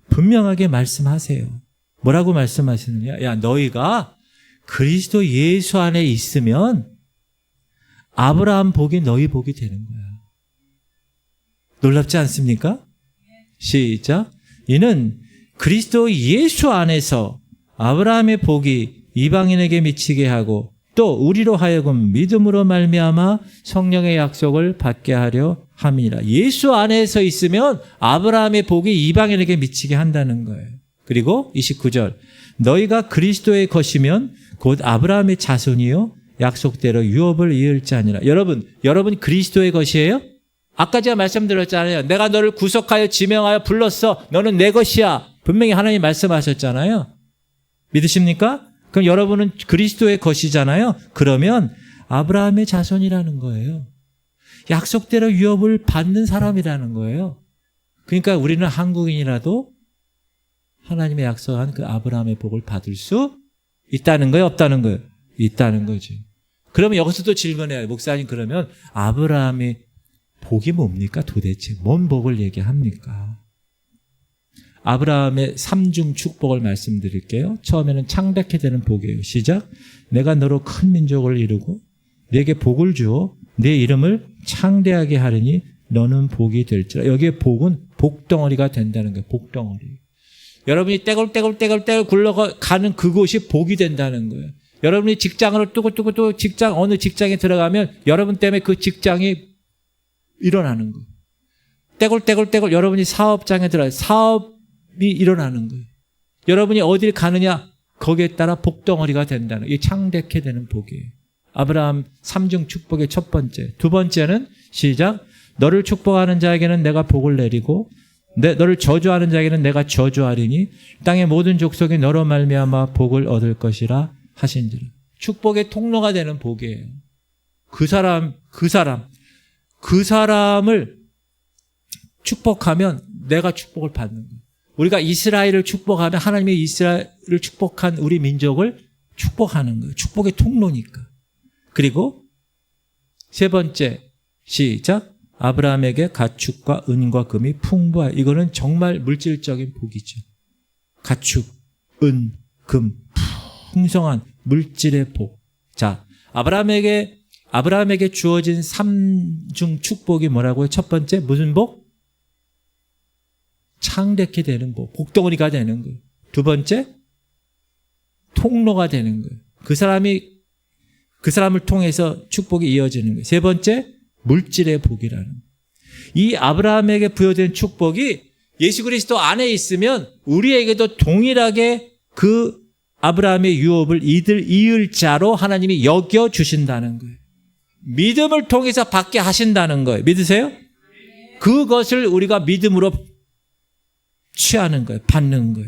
분명하게 말씀하세요. 뭐라고 말씀하시느냐? 야, 너희가 그리스도 예수 안에 있으면 아브라함 복이 너희 복이 되는 거야. 놀랍지 않습니까? 시작. 이는 그리스도 예수 안에서 아브라함의 복이 이방인에게 미치게 하고 또 우리로 하여금 믿음으로 말미암아 성령의 약속을 받게 하려 함이라. 예수 안에서 있으면 아브라함의 복이 이방인에게 미치게 한다는 거예요. 그리고 29절. 너희가 그리스도의 것이면 곧 아브라함의 자손이요 약속대로 유업을 이을 자니라. 여러분 그리스도의 것이에요? 아까 제가 말씀드렸잖아요. 내가 너를 구속하여 지명하여 불렀어. 너는 내 것이야. 분명히 하나님 말씀하셨잖아요. 믿으십니까? 그럼 여러분은 그리스도의 것이잖아요. 그러면 아브라함의 자손이라는 거예요. 약속대로 유업을 받는 사람이라는 거예요. 그러니까 우리는 한국인이라도 하나님의 약속한 그 아브라함의 복을 받을 수 있다는 거예요? 없다는 거예요? 있다는 거지. 그러면 여기서도 질문해요. 목사님, 그러면 아브라함의 복이 뭡니까? 도대체 뭔 복을 얘기합니까? 아브라함의 3중 축복을 말씀드릴게요. 처음에는 창백해 되는 복이에요. 시작. 내가 너로 큰 민족을 이루고 내게 복을 주어 내 이름을 창대하게 하리니 너는 복이 될지라. 여기에 복은 복덩어리가 된다는 거예요. 복덩어리. 여러분이 떼굴떼굴 굴러가는 그곳이 복이 된다는 거예요. 여러분이 직장으로 또 어느 직장에 들어가면 여러분 때문에 그 직장이 일어나는 거예요. 떼굴떼굴 여러분이 사업장에 들어가요. 사업이 일어나는 거예요. 여러분이 어딜 가느냐 거기에 따라 복덩어리가 된다는 거예요. 이 창백해 되는 복이에요. 아브라함 3중 축복의 첫 번째. 두 번째는 시작. 너를 축복하는 자에게는 내가 복을 내리고 너를 저주하는 자에게는 내가 저주하리니 땅의 모든 족속이 너로 말미암아 복을 얻을 것이라 하신지라. 축복의 통로가 되는 복이에요. 그 사람을 축복하면 내가 축복을 받는 거예요. 우리가 이스라엘을 축복하면 하나님의 이스라엘을 축복한 우리 민족을 축복하는 거예요. 축복의 통로니까. 그리고 세 번째, 시작. 아브라함에게 가축과 은과 금이 풍부하여. 이거는 정말 물질적인 복이죠. 가축, 은, 금, 풍성한 물질의 복. 자, 아브라함에게 주어진 3중 축복이 뭐라고요? 첫 번째, 무슨 복? 창대케 되는 복. 복덩어리가 되는 거예요. 두 번째, 통로가 되는 거예요. 그 사람을 통해서 축복이 이어지는 거예요. 세 번째, 물질의 복이라는 거예요. 이 아브라함에게 부여된 축복이 예수 그리스도 안에 있으면 우리에게도 동일하게 그 아브라함의 유업을 이을 자로 하나님이 여겨 주신다는 거예요. 믿음을 통해서 받게 하신다는 거예요. 믿으세요? 그것을 우리가 믿음으로 취하는 거예요. 받는 거예요.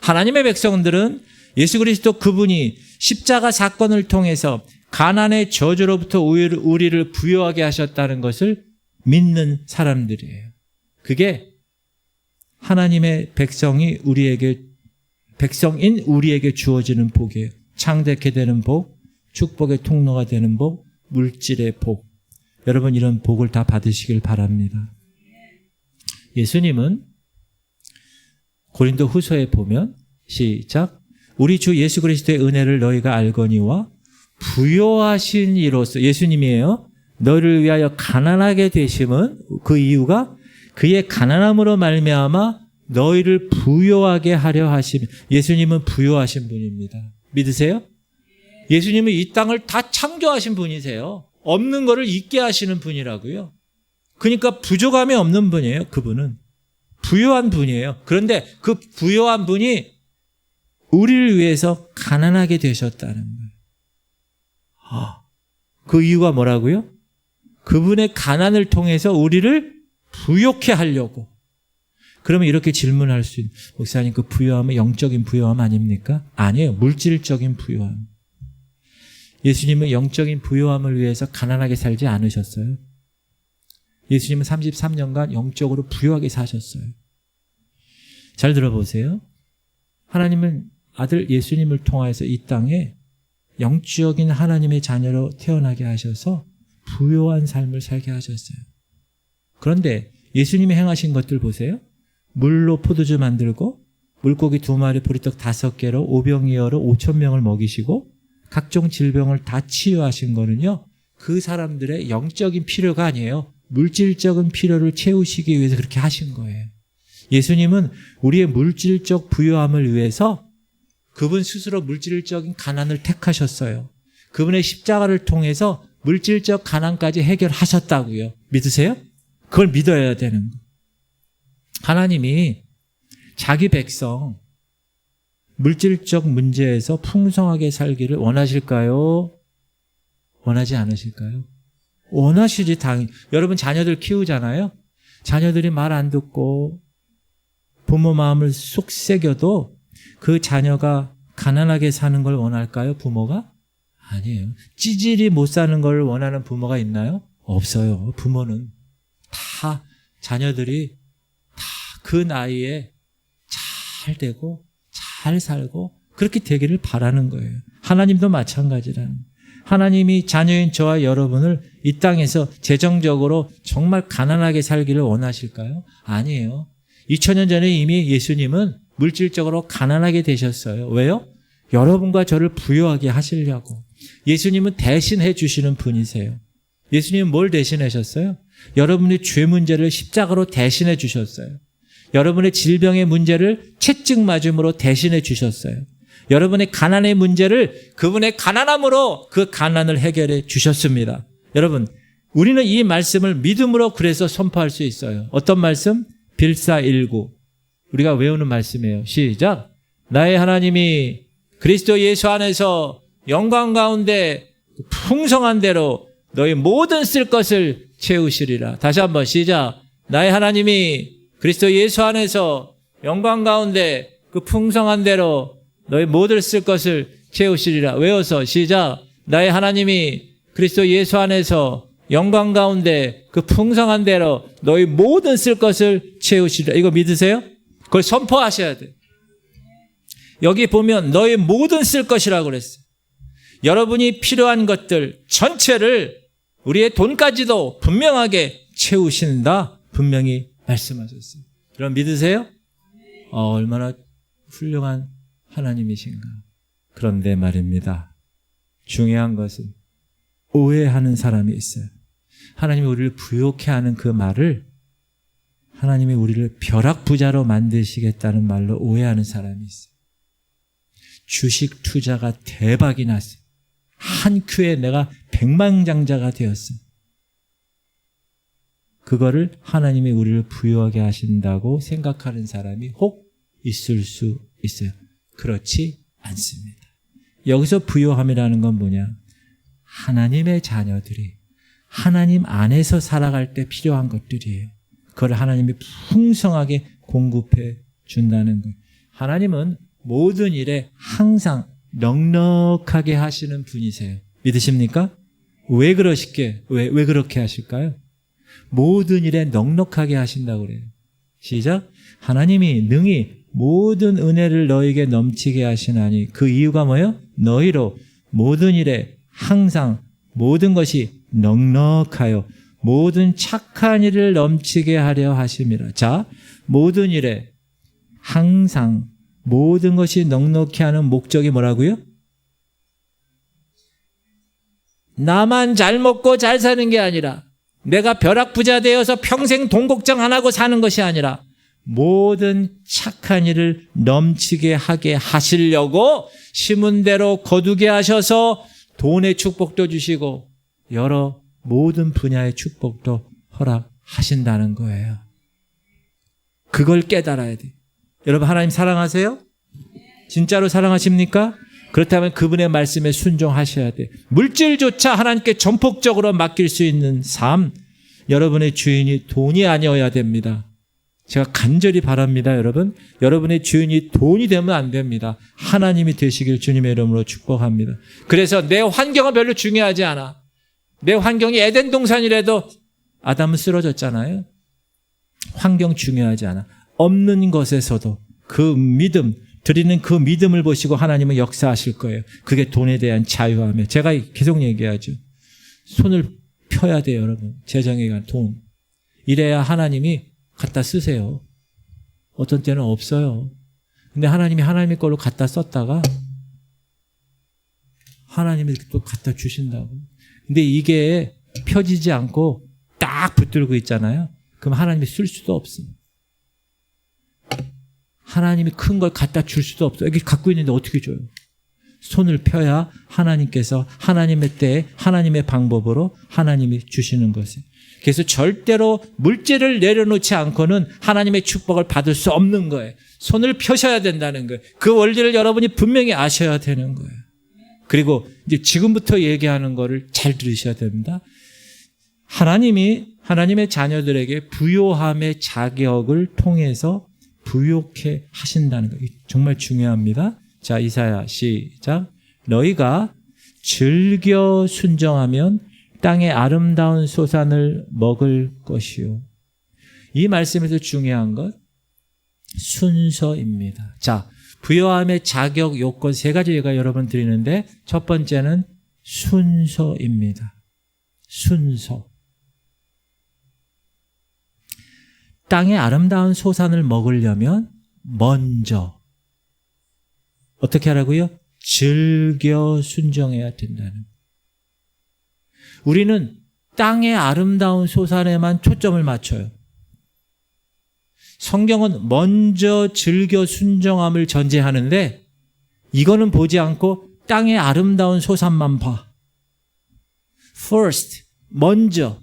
하나님의 백성들은 예수 그리스도 그분이 십자가 사건을 통해서 가난의 저주로부터 우리를 부여하게 하셨다는 것을 믿는 사람들이에요. 그게 하나님의 백성인 우리에게 주어지는 복이에요. 창대케 되는 복, 축복의 통로가 되는 복, 물질의 복. 여러분 이런 복을 다 받으시길 바랍니다. 예수님은 고린도 후서에 보면 시작. 우리 주 예수 그리스도의 은혜를 너희가 알거니와 부요하신 이로써 예수님이에요. 너를 위하여 가난하게 되심은 그 이유가 그의 가난함으로 말미암아 너희를 부요하게 하려 하심. 예수님은 부요하신 분입니다. 믿으세요? 예수님은 이 땅을 다 창조하신 분이세요. 없는 거를 있게 하시는 분이라고요. 그러니까 부족함이 없는 분이에요. 그분은 부요한 분이에요. 그런데 그 부요한 분이 우리를 위해서 가난하게 되셨다는 거예요. 그 이유가 뭐라고요? 그분의 가난을 통해서 우리를 부요케 하려고. 그러면 이렇게 질문할 수 있는, 목사님 그 부요함은 영적인 부요함 아닙니까? 아니에요. 물질적인 부요함. 예수님은 영적인 부요함을 위해서 가난하게 살지 않으셨어요. 예수님은 33년간 영적으로 부요하게 사셨어요. 잘 들어보세요. 하나님은 아들 예수님을 통하여서 이 땅에 영적인 하나님의 자녀로 태어나게 하셔서 부요한 삶을 살게 하셨어요. 그런데 예수님이 행하신 것들 보세요. 물로 포도주 만들고 물고기 2마리 보리떡 5개로 오병이어로 5,000명을 먹이시고 각종 질병을 다 치유하신 거는요. 그 사람들의 영적인 필요가 아니에요. 물질적인 필요를 채우시기 위해서 그렇게 하신 거예요. 예수님은 우리의 물질적 부요함을 위해서 그분 스스로 물질적인 가난을 택하셨어요. 그분의 십자가를 통해서 물질적 가난까지 해결하셨다고요. 믿으세요? 그걸 믿어야 되는 거예요. 하나님이 자기 백성 물질적 문제에서 풍성하게 살기를 원하실까요? 원하지 않으실까요? 원하시지 당연히. 여러분 자녀들 키우잖아요. 자녀들이 말 안 듣고 부모 마음을 쏙 새겨도 그 자녀가 가난하게 사는 걸 원할까요? 부모가? 아니에요. 찌질이 못 사는 걸 원하는 부모가 있나요? 없어요. 부모는 다 자녀들이 다 그 나이에 잘 되고 잘 살고 그렇게 되기를 바라는 거예요. 하나님도 마찬가지라는 거예요. 하나님이 자녀인 저와 여러분을 이 땅에서 재정적으로 정말 가난하게 살기를 원하실까요? 아니에요. 2000년 전에 이미 예수님은 물질적으로 가난하게 되셨어요. 왜요? 여러분과 저를 부유하게 하시려고. 예수님은 대신해 주시는 분이세요. 예수님은 뭘 대신하셨어요? 여러분의 죄 문제를 십자가로 대신해 주셨어요. 여러분의 질병의 문제를 채찍 맞음으로 대신해 주셨어요. 여러분의 가난의 문제를 그분의 가난함으로 그 가난을 해결해 주셨습니다. 여러분, 우리는 이 말씀을 믿음으로 그래서 선포할 수 있어요. 어떤 말씀? 빌사19. 우리가 외우는 말씀이에요. 시작. 나의 하나님이 그리스도 예수 안에서 영광 가운데 풍성한 대로 너희 모든 쓸 것을 채우시리라. 다시 한번 시작. 나의 하나님이 그리스도 예수 안에서 영광 가운데 그 풍성한 대로 너희 모든 쓸 것을 채우시리라. 외워서 시작. 나의 하나님이 그리스도 예수 안에서 영광 가운데 그 풍성한 대로 너희 모든 쓸 것을 채우시리라. 이거 믿으세요? 그걸 선포하셔야 돼요. 여기 보면 너의 모든 쓸 것이라고 그랬어요. 여러분이 필요한 것들 전체를 우리의 돈까지도 분명하게 채우신다. 분명히 말씀하셨어요. 여러분 믿으세요? 얼마나 훌륭한 하나님이신가. 그런데 말입니다. 중요한 것은 오해하는 사람이 있어요. 하나님이 우리를 부욕해 하는 그 말을 하나님이 우리를 벼락부자로 만드시겠다는 말로 오해하는 사람이 있어요. 주식 투자가 대박이 났어요. 한 큐에 내가 백만장자가 되었어요. 그거를 하나님이 우리를 부유하게 하신다고 생각하는 사람이 혹 있을 수 있어요. 그렇지 않습니다. 여기서 부유함이라는 건 뭐냐? 하나님의 자녀들이 하나님 안에서 살아갈 때 필요한 것들이에요. 그걸 하나님이 풍성하게 공급해 준다는 거예요. 하나님은 모든 일에 항상 넉넉하게 하시는 분이세요. 믿으십니까? 왜 그러실게? 왜 그렇게 하실까요? 모든 일에 넉넉하게 하신다고 그래요. 시작. 하나님이 능히 모든 은혜를 너에게 넘치게 하시나니 그 이유가 뭐예요? 너희로 모든 일에 항상 모든 것이 넉넉하여 모든 착한 일을 넘치게 하려 하심이라. 자, 모든 일에 항상 모든 것이 넉넉히 하는 목적이 뭐라고요? 나만 잘 먹고 잘 사는 게 아니라 내가 벼락부자 되어서 평생 돈 걱정 안 하고 사는 것이 아니라 모든 착한 일을 넘치게 하게 하시려고 심은 대로 거두게 하셔서 돈의 축복도 주시고 여러 모든 분야의 축복도 허락하신다는 거예요. 그걸 깨달아야 돼. 여러분 하나님 사랑하세요? 진짜로 사랑하십니까? 그렇다면 그분의 말씀에 순종하셔야 돼. 물질조차 하나님께 전폭적으로 맡길 수 있는 삶, 여러분의 주인이 돈이 아니어야 됩니다. 제가 간절히 바랍니다, 여러분. 여러분의 주인이 돈이 되면 안 됩니다. 하나님이 되시길 주님의 이름으로 축복합니다. 그래서 내 환경은 별로 중요하지 않아. 내 환경이 에덴 동산이라도 아담은 쓰러졌잖아요. 환경 중요하지 않아. 없는 것에서도 그 믿음, 드리는 그 믿음을 보시고 하나님은 역사하실 거예요. 그게 돈에 대한 자유함이에요. 제가 계속 얘기하죠. 손을 펴야 돼요, 여러분. 재정에 관한 돈. 이래야 하나님이 갖다 쓰세요. 어떤 때는 없어요. 근데 하나님이 하나님의 걸로 갖다 썼다가 하나님이 또 갖다 주신다고. 근데 이게 펴지지 않고 딱 붙들고 있잖아요. 그럼 하나님이 쓸 수도 없습니다. 하나님이 큰 걸 갖다 줄 수도 없어요. 여기 갖고 있는데 어떻게 줘요? 손을 펴야 하나님께서 하나님의 때에 하나님의 방법으로 하나님이 주시는 것이에요. 그래서 절대로 물질을 내려놓지 않고는 하나님의 축복을 받을 수 없는 거예요. 손을 펴셔야 된다는 거예요. 그 원리를 여러분이 분명히 아셔야 되는 거예요. 그리고 이제 지금부터 얘기하는 거를 잘 들으셔야 됩니다. 하나님이 하나님의 자녀들에게 부요함의 자격을 통해서 부욕해 하신다는 거. 정말 중요합니다. 자, 이사야 시작. 너희가 즐겨 순정하면 땅의 아름다운 소산을 먹을 것이요. 이 말씀에서 중요한 것 순서입니다. 자, 부요함의 자격 요건 세 가지 제가 여러분 드리는데 첫 번째는 순서입니다. 순서. 땅의 아름다운 소산을 먹으려면 먼저 어떻게 하라고요? 즐겨 순종해야 된다는. 우리는 땅의 아름다운 소산에만 초점을 맞춰요. 성경은 먼저 즐겨 순종함을 전제하는데 이거는 보지 않고 땅의 아름다운 소산만 봐. First, 먼저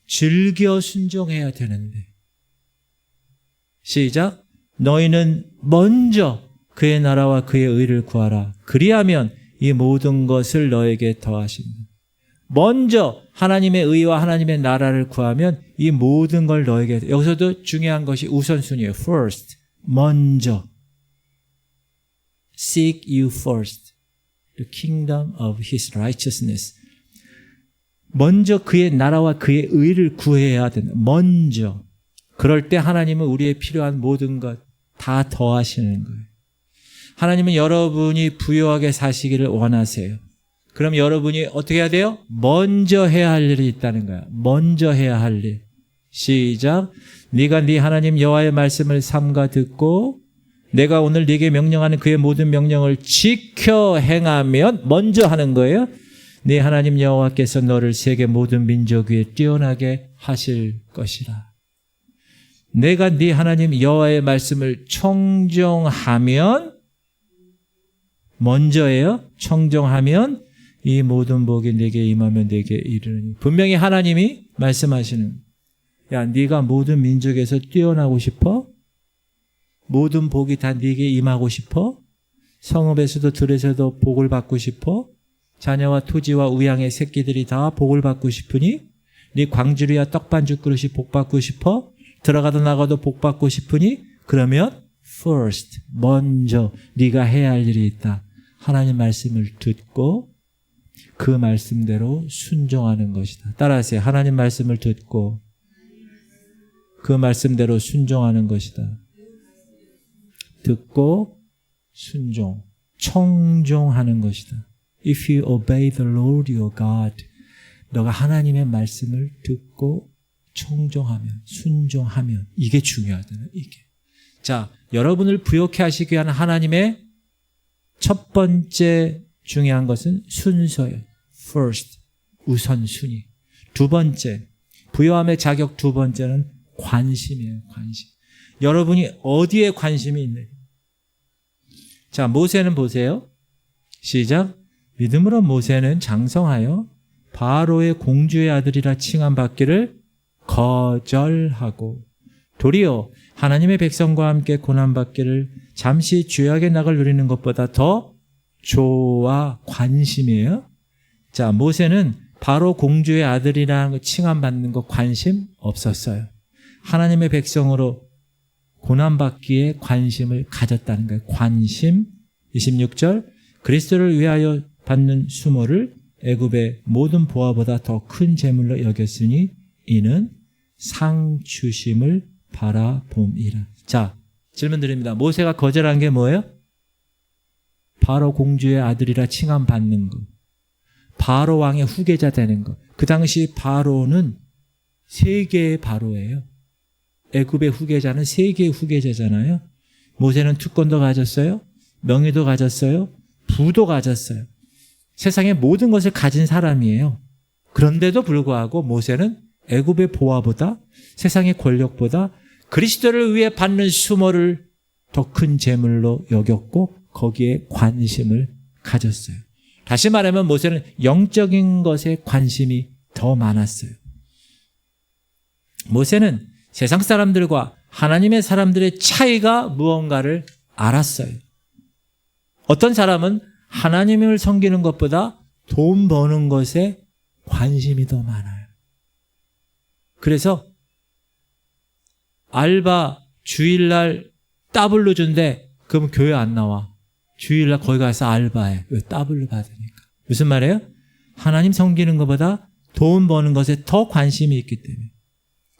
즐겨 순종해야 되는데 시작. 너희는 먼저 그의 나라와 그의 의를 구하라. 그리하면 이 모든 것을 너에게 더하신다. 먼저 하나님의 의와 하나님의 나라를 구하면 이 모든 걸 너에게. 여기서도 중요한 것이 우선순위예요. First, 먼저. Seek you first the kingdom of his righteousness. 먼저 그의 나라와 그의 의를 구해야 된다. 먼저. 그럴 때 하나님은 우리의 필요한 모든 것 다 더하시는 거예요. 하나님은 여러분이 부유하게 사시기를 원하세요. 그럼 여러분이 어떻게 해야 돼요? 먼저 해야 할 일이 있다는 거야. 먼저 해야 할 일. 시작. 네가 네 하나님 여호와의 말씀을 삼가 듣고 내가 오늘 네게 명령하는 그의 모든 명령을 지켜 행하면, 먼저 하는 거예요. 네 하나님 여호와께서 너를 세계 모든 민족 위에 뛰어나게 하실 것이라. 내가 네 하나님 여호와의 말씀을 청종하면, 먼저예요. 청종하면 이 모든 복이 네게 임하면 네게 이르느니. 분명히 하나님이 말씀하시는, 야, 네가 모든 민족에서 뛰어나고 싶어? 모든 복이 다 네게 임하고 싶어? 성읍에서도 들에서도 복을 받고 싶어? 자녀와 토지와 우양의 새끼들이 다 복을 받고 싶으니? 네 광주리와 떡반죽 그릇이 복 받고 싶어? 들어가도 나가도 복 받고 싶으니? 그러면 first, 먼저 네가 해야 할 일이 있다. 하나님 말씀을 듣고 그 말씀대로 순종하는 것이다. 따라하세요. 하나님 말씀을 듣고 그 말씀대로 순종하는 것이다. 듣고 순종, 청종하는 것이다. If you obey the Lord your God, 너가 하나님의 말씀을 듣고 청종하면, 순종하면, 이게 중요하다는, 이게. 자, 여러분을 부욕해 하시기 위한 하나님의 첫 번째 중요한 것은 순서예요. First, 우선순위. 두 번째, 부요함의 자격 두 번째는 관심이에요. 관심. 여러분이 어디에 관심이 있느냐. 자, 모세는 보세요. 시작. 믿음으로 모세는 장성하여 바로의 공주의 아들이라 칭함받기를 거절하고 도리어 하나님의 백성과 함께 고난받기를 잠시 죄악의 낙을 누리는 것보다 더 좋아. 관심이에요. 자, 모세는 바로 공주의 아들이라는 칭함받는 거 관심 없었어요. 하나님의 백성으로 고난받기에 관심을 가졌다는 거예요. 관심. 26절. 그리스도를 위하여 받는 수모를 애굽의 모든 보화보다 더 큰 재물로 여겼으니 이는 상 주심을 바라봄이라. 자, 질문 드립니다. 모세가 거절한 게 뭐예요? 바로 공주의 아들이라 칭함 받는 것. 바로 왕의 후계자 되는 것. 그 당시 바로는 세계의 바로예요. 애굽의 후계자는 세계의 후계자잖아요. 모세는 특권도 가졌어요. 명예도 가졌어요. 부도 가졌어요. 세상의 모든 것을 가진 사람이에요. 그런데도 불구하고 모세는 애굽의 보화보다, 세상의 권력보다 그리스도를 위해 받는 수모를 더 큰 재물로 여겼고 거기에 관심을 가졌어요. 다시 말하면 모세는 영적인 것에 관심이 더 많았어요. 모세는 세상 사람들과 하나님의 사람들의 차이가 무언가를 알았어요. 어떤 사람은 하나님을 섬기는 것보다 돈 버는 것에 관심이 더 많아요. 그래서 알바 주일날 더블로 준대. 그럼 교회 안 나와. 주일날 거기 가서 알바해. 왜? 더블로 받으니까. 무슨 말이에요? 하나님 섬기는 것보다 돈 버는 것에 더 관심이 있기 때문에.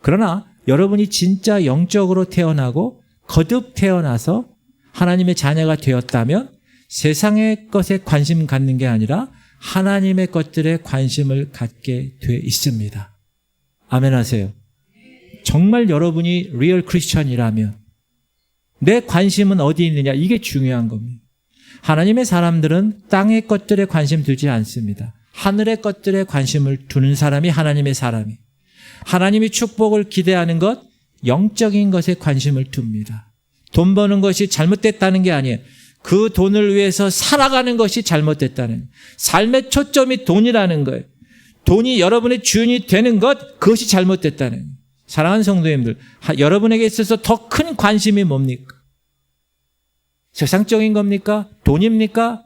그러나 여러분이 진짜 영적으로 태어나고 거듭 태어나서 하나님의 자녀가 되었다면 세상의 것에 관심 갖는 게 아니라 하나님의 것들에 관심을 갖게 돼 있습니다. 아멘 하세요. 정말 여러분이 리얼 크리스천이라면 내 관심은 어디 있느냐, 이게 중요한 겁니다. 하나님의 사람들은 땅의 것들에 관심 두지 않습니다. 하늘의 것들에 관심을 두는 사람이 하나님의 사람이. 하나님이 축복을 기대하는 것, 영적인 것에 관심을 둡니다. 돈 버는 것이 잘못됐다는 게 아니에요. 그 돈을 위해서 살아가는 것이 잘못됐다는 거예요. 삶의 초점이 돈이라는 거예요. 돈이 여러분의 주인이 되는 것, 그것이 잘못됐다는 거예요. 사랑하는 성도님들, 여러분에게 있어서 더 큰 관심이 뭡니까? 세상적인 겁니까? 돈입니까?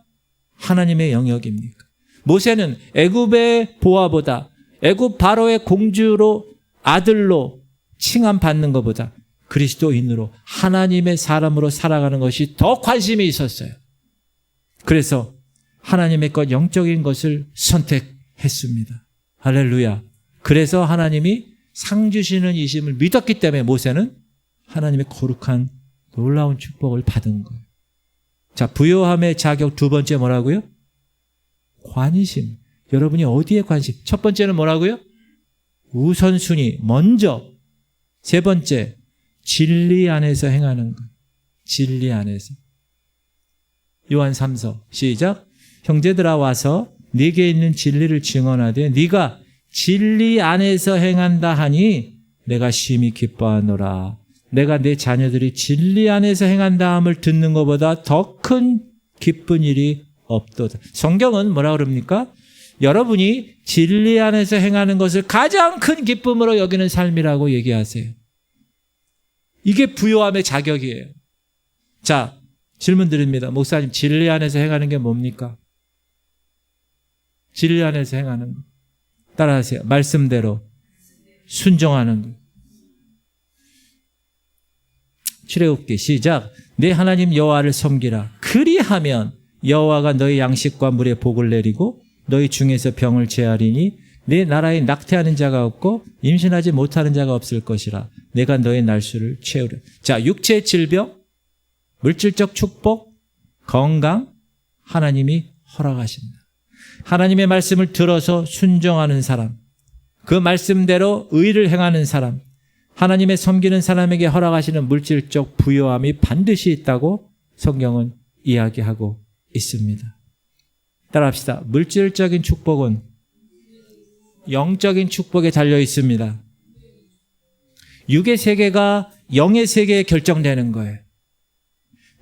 하나님의 영역입니까? 모세는 애굽의 보화보다, 애굽 바로의 공주로, 아들로 칭함받는 것보다 그리스도인으로 하나님의 사람으로 살아가는 것이 더 관심이 있었어요. 그래서 하나님의 것, 영적인 것을 선택했습니다. 할렐루야. 그래서 하나님이 상 주시는 이심을 믿었기 때문에 모세는 하나님의 거룩한 놀라운 축복을 받은 거예요. 자, 부요함의 자격 두 번째 뭐라고요? 관심. 여러분이 어디에 관심? 첫 번째는 뭐라고요? 우선순위, 먼저. 세 번째, 진리 안에서 행하는 것. 진리 안에서. 요한 3서 시작. 형제들아 와서 네게 있는 진리를 증언하되 네가 진리 안에서 행한다 하니 내가 심히 기뻐하노라. 내가 내 자녀들이 진리 안에서 행한다 함을 듣는 것보다 더 큰 기쁜 일이 없도다. 성경은 뭐라 그럽니까? 여러분이 진리 안에서 행하는 것을 가장 큰 기쁨으로 여기는 삶이라고 얘기하세요. 이게 부요함의 자격이에요. 자, 질문 드립니다. 목사님, 진리 안에서 행하는 게 뭡니까? 진리 안에서 행하는 것. 따라하세요. 말씀대로 순종하는 것. 출애굽기 시작. 내 하나님 여호와를 섬기라. 그리하면 여호와가 너희 양식과 물에 복을 내리고 너희 중에서 병을 제하리니 내 나라에 낙태하는 자가 없고 임신하지 못하는 자가 없을 것이라. 내가 너의 날수를 채우려. 자, 육체의 질병, 물질적 축복, 건강, 하나님이 허락하신다. 하나님의 말씀을 들어서 순종하는 사람, 그 말씀대로 의를 행하는 사람, 하나님의 섬기는 사람에게 허락하시는 물질적 부요함이 반드시 있다고 성경은 이야기하고 있습니다. 따라합시다. 물질적인 축복은 영적인 축복에 달려 있습니다. 육의 세계가 영의 세계에 결정되는 거예요.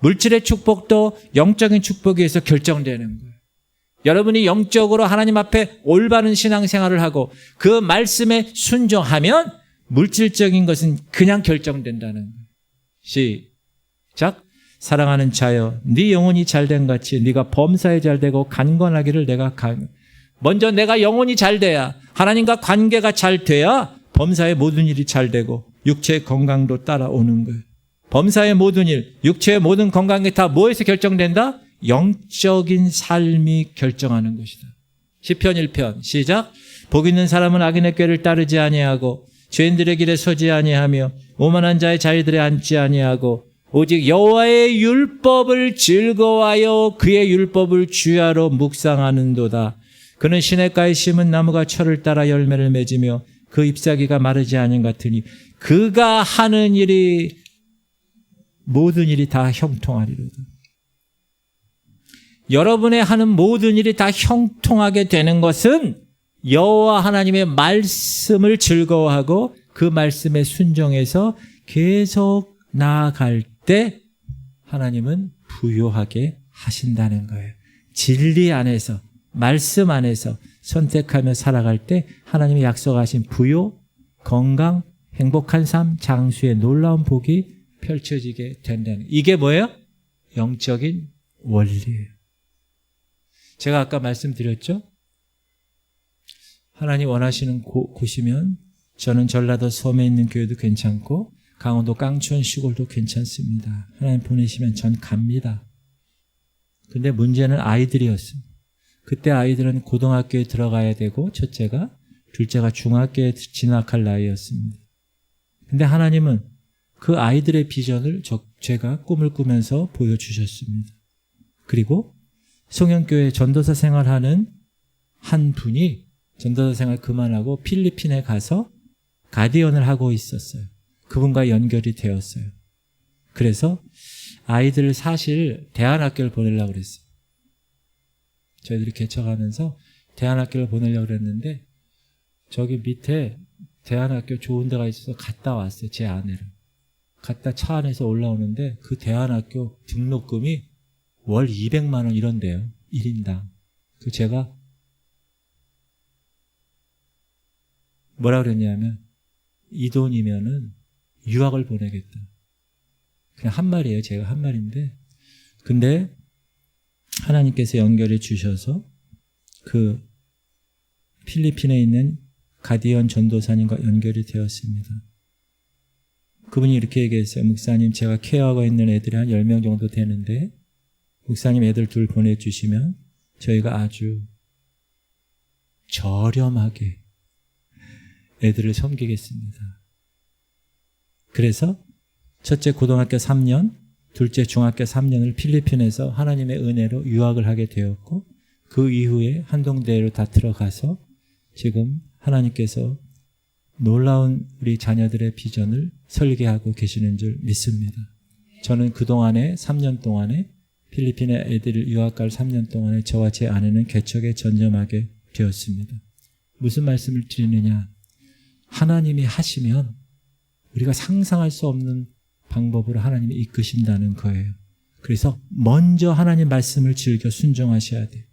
물질의 축복도 영적인 축복에 의해서 결정되는 거예요. 여러분이 영적으로 하나님 앞에 올바른 신앙생활을 하고 그 말씀에 순종하면 물질적인 것은 그냥 결정된다는 거예요. 시작. 사랑하는 자여, 네 영혼이 잘된 같이 네가 범사에 잘되고 간건하기를 내가 먼저 내가 영혼이 잘돼야, 하나님과 관계가 잘 돼야 범사의 모든 일이 잘되고 육체의 건강도 따라오는 거예요. 범사의 모든 일, 육체의 모든 건강이 다 뭐에서 결정된다? 영적인 삶이 결정하는 것이다. 시편 1편 시작. 복 있는 사람은 악인의 꾀를 따르지 아니하고 죄인들의 길에 서지 아니하며 오만한 자의 자리들에 앉지 아니하고 오직 여호와의 율법을 즐거워하여 그의 율법을 주야로 묵상하는도다. 그는 시냇가에 심은 나무가 철을 따라 열매를 맺으며 그 잎사귀가 마르지 아니한 같으니 그가 하는 일이 모든 일이 다 형통하리로다. 여러분의 하는 모든 일이 다 형통하게 되는 것은 여호와 하나님의 말씀을 즐거워하고 그 말씀에 순종해서 계속 나아갈 때 하나님은 부요하게 하신다는 거예요. 진리 안에서, 말씀 안에서 선택하며 살아갈 때 하나님이 약속하신 부요, 건강, 행복한 삶, 장수의 놀라운 복이 펼쳐지게 된다는, 이게 뭐예요? 영적인 원리예요. 제가 아까 말씀드렸죠? 하나님 원하시는 곳이면 저는 전라도 섬에 있는 교회도 괜찮고 강원도 깡촌 시골도 괜찮습니다. 하나님 보내시면 전 갑니다. 근데 문제는 아이들이었습니다. 그때 아이들은 고등학교에 들어가야 되고 첫째가, 둘째가 중학교에 진학할 나이였습니다. 근데 하나님은 그 아이들의 비전을 제가 꿈을 꾸면서 보여주셨습니다. 그리고 송영교회 전도사 생활하는 한 분이 전도사 생활 그만하고 필리핀에 가서 가디언을 하고 있었어요. 그분과 연결이 되었어요. 그래서 아이들을 사실 대안학교를 보내려고 그랬어요. 저희들이 개척하면서 대안학교를 보내려고 그랬는데 저기 밑에 대안학교 좋은 데가 있어서 갔다 왔어요. 제 아내를. 갔다 차 안에서 올라오는데 그 대안학교 등록금이 월 200만 원 이런데요. 1인당. 그 제가 뭐라 그랬냐면 이 돈이면은 유학을 보내겠다. 그냥 한 말이에요. 제가 한 말인데. 근데 하나님께서 연결해 주셔서 그 필리핀에 있는 가디언 전도사님과 연결이 되었습니다. 그분이 이렇게 얘기했어요. 목사님, 제가 케어하고 있는 애들이 한 10명 정도 되는데 목사님 애들 둘 보내주시면 저희가 아주 저렴하게 애들을 섬기겠습니다. 그래서 첫째 고등학교 3년, 둘째 중학교 3년을 필리핀에서 하나님의 은혜로 유학을 하게 되었고 그 이후에 한동대로 다 들어가서 지금 하나님께서 놀라운 우리 자녀들의 비전을 설계하고 계시는 줄 믿습니다. 저는 그동안에 3년 동안에 필리핀에 애들을 유학 갈 3년 동안에 저와 제 아내는 개척에 전념하게 되었습니다. 무슨 말씀을 드리느냐? 하나님이 하시면 우리가 상상할 수 없는 방법으로 하나님이 이끄신다는 거예요. 그래서 먼저 하나님 말씀을 즐겨 순종하셔야 돼요.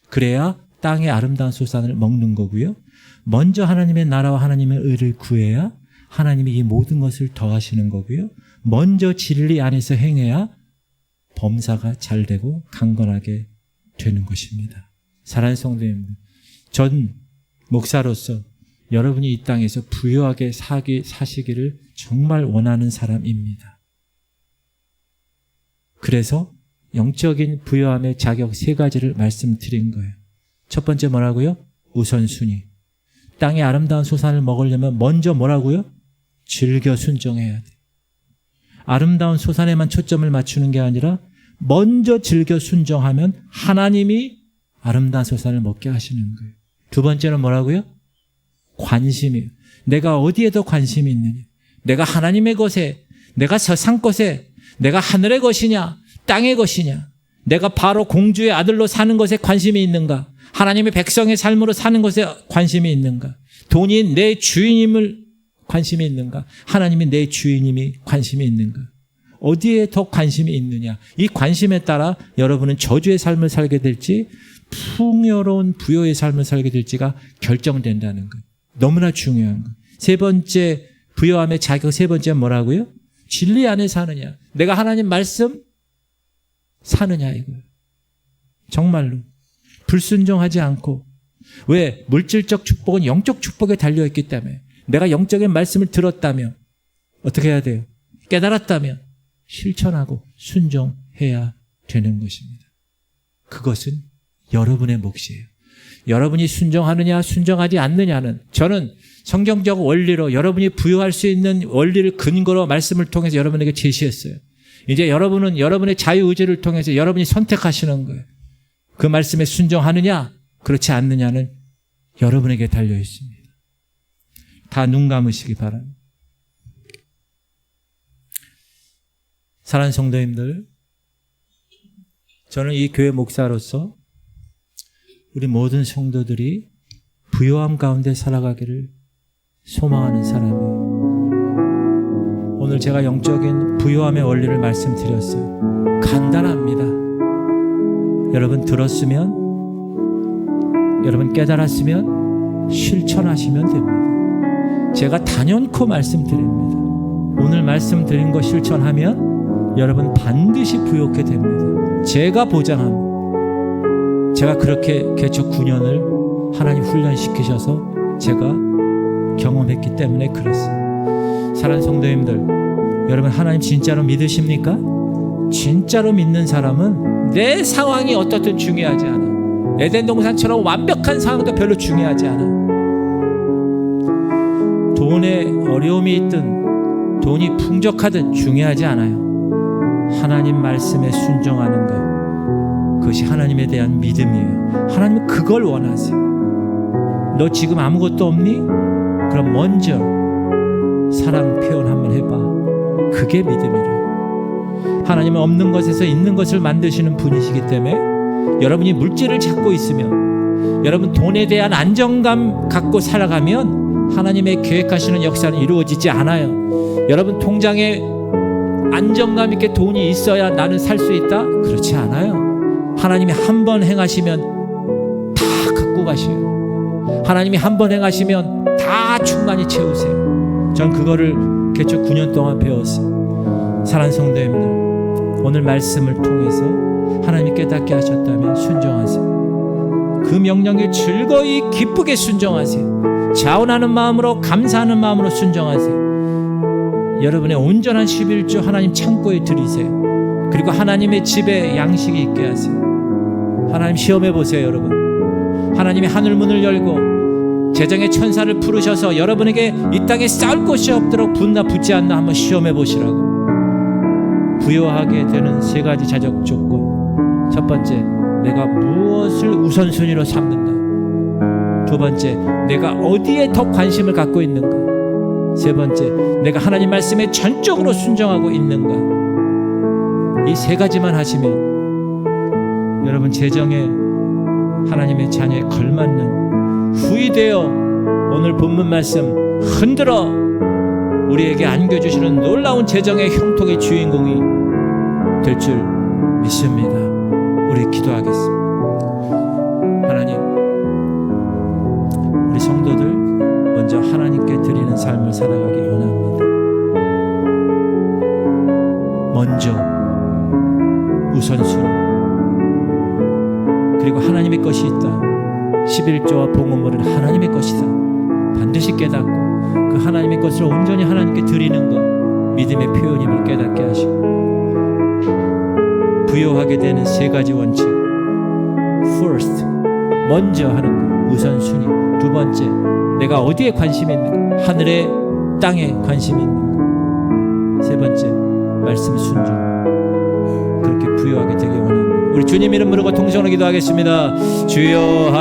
그래야 땅의 아름다운 소산을 먹는 거고요. 먼저 하나님의 나라와 하나님의 의를 구해야 하나님이 이 모든 것을 더하시는 거고요. 먼저 진리 안에서 행해야 범사가 잘 되고 강건하게 되는 것입니다. 사랑하는 성도님들, 전 목사로서 여러분이 이 땅에서 부유하게 사시기를 정말 원하는 사람입니다. 그래서 영적인 부유함의 자격 3가지를 말씀드린 거예요. 첫 번째 뭐라고요? 우선순위. 땅의 아름다운 소산을 먹으려면 먼저 뭐라고요? 즐겨 순종해야 돼. 아름다운 소산에만 초점을 맞추는 게 아니라 먼저 즐겨 순종하면 하나님이 아름다운 소산을 먹게 하시는 거예요. 두 번째는 뭐라고요? 관심이에요. 내가 어디에 더 관심이 있느냐? 내가 하나님의 것에, 내가 세상 것에, 내가 하늘의 것이냐, 땅의 것이냐? 내가 바로 공주의 아들로 사는 것에 관심이 있는가? 하나님의 백성의 삶으로 사는 것에 관심이 있는가? 돈이 내 주인임을 관심이 있는가? 하나님이 내 주인임이 관심이 있는가? 어디에 더 관심이 있느냐? 이 관심에 따라 여러분은 저주의 삶을 살게 될지 풍요로운 부요의 삶을 살게 될지가 결정된다는 거예요. 너무나 중요한 거예요. 세 번째, 부요함의 자격 세 번째는 뭐라고요? 진리 안에 사느냐? 내가 하나님 말씀 사느냐 이거예요. 정말로 불순종하지 않고. 왜? 물질적 축복은 영적 축복에 달려있기 때문에. 내가 영적인 말씀을 들었다면 어떻게 해야 돼요? 깨달았다면 실천하고 순종해야 되는 것입니다. 그것은 여러분의 몫이에요. 여러분이 순종하느냐 순종하지 않느냐는 저는 성경적 원리로 여러분이 부여할 수 있는 원리를 근거로 말씀을 통해서 여러분에게 제시했어요. 이제 여러분은 여러분의 자유의지를 통해서 여러분이 선택하시는 거예요. 그 말씀에 순종하느냐 그렇지 않느냐는 여러분에게 달려 있습니다. 다 눈 감으시기 바랍니다. 사랑하는 성도님들, 저는 이 교회 목사로서 우리 모든 성도들이 부요함 가운데 살아가기를 소망하는 사람이에요. 오늘 제가 영적인 부요함의 원리를 말씀드렸어요. 간단합니다. 여러분 들었으면, 여러분 깨달았으면 실천하시면 됩니다. 제가 단연코 말씀드립니다. 오늘 말씀드린 거 실천하면 여러분 반드시 부요케 됩니다. 제가 보장합니다. 제가 그렇게 개척 9년을 하나님 훈련시키셔서 제가 경험했기 때문에 그렇습니다. 사랑하는 성도님들, 여러분 하나님 진짜로 믿으십니까? 진짜로 믿는 사람은 내 상황이 어떻든 중요하지 않아. 에덴 동산처럼 완벽한 상황도 별로 중요하지 않아. 돈에 어려움이 있든 돈이 풍족하든 중요하지 않아요. 하나님 말씀에 순종하는 것, 그것이 하나님에 대한 믿음이에요. 하나님은 그걸 원하세요. 너 지금 아무것도 없니? 그럼 먼저 사랑 표현 한번 해봐. 그게 믿음이래요. 하나님은 없는 것에서 있는 것을 만드시는 분이시기 때문에 여러분이 물질을 찾고 있으면, 여러분 돈에 대한 안정감 갖고 살아가면 하나님의 계획하시는 역사는 이루어지지 않아요. 여러분 통장에 안정감 있게 돈이 있어야 나는 살 수 있다? 그렇지 않아요. 하나님이 한 번 행하시면 다 갖고 가셔요. 하나님이 한 번 행하시면 다 충만히 채우세요. 전 그거를 개척 9년 동안 배웠어요. 사랑하는 성도님들, 오늘 말씀을 통해서 하나님이 깨닫게 하셨다면 순종하세요. 그 명령에 즐거이 기쁘게 순종하세요. 자원하는 마음으로, 감사하는 마음으로 순종하세요. 여러분의 온전한 11조 하나님 창고에 드리세요. 그리고 하나님의 집에 양식이 있게 하세요. 하나님 시험해 보세요. 여러분, 하나님이 하늘 문을 열고 재정의 천사를 부르셔서 여러분에게 이 땅에 쌓을 곳이 없도록 붙나 붙지 않나 한번 시험해 보시라고. 부여하게 되는 세 가지 자적 조건. 첫 번째, 내가 무엇을 우선순위로 삼는가. 두 번째, 내가 어디에 더 관심을 갖고 있는가. 세 번째, 내가 하나님 말씀에 전적으로 순종하고 있는가. 이 세 가지만 하시면 여러분 재정에 하나님의 자녀에 걸맞는 후이되어 오늘 본문 말씀 흔들어 우리에게 안겨주시는 놀라운 재정의 형통의 주인공이 될 줄 믿습니다. 우리 기도하겠습니다. 하나님, 우리 성도들 먼저 하나님께 드리는 삶을 살아가기 원합니다. 먼저 우선순위, 그리고 하나님의 것이 있다. 11조와 봉헌물은 하나님의 것이다. 반드시 깨닫고 그 하나님의 것을 온전히 하나님께 드리는 것, 믿음의 표현임을 깨닫게 하시고, 부여하게 되는 세 가지 원칙. First, 먼저 하는 것, 우선순위. 두 번째, 내가 어디에 관심이 있는가, 하늘에 땅에 관심이 있는가. 세 번째, 말씀 순종. 그렇게 부여하게 되기 원합니다. 우리 주님 이름 부르고 통성으로 기도하겠습니다. 주여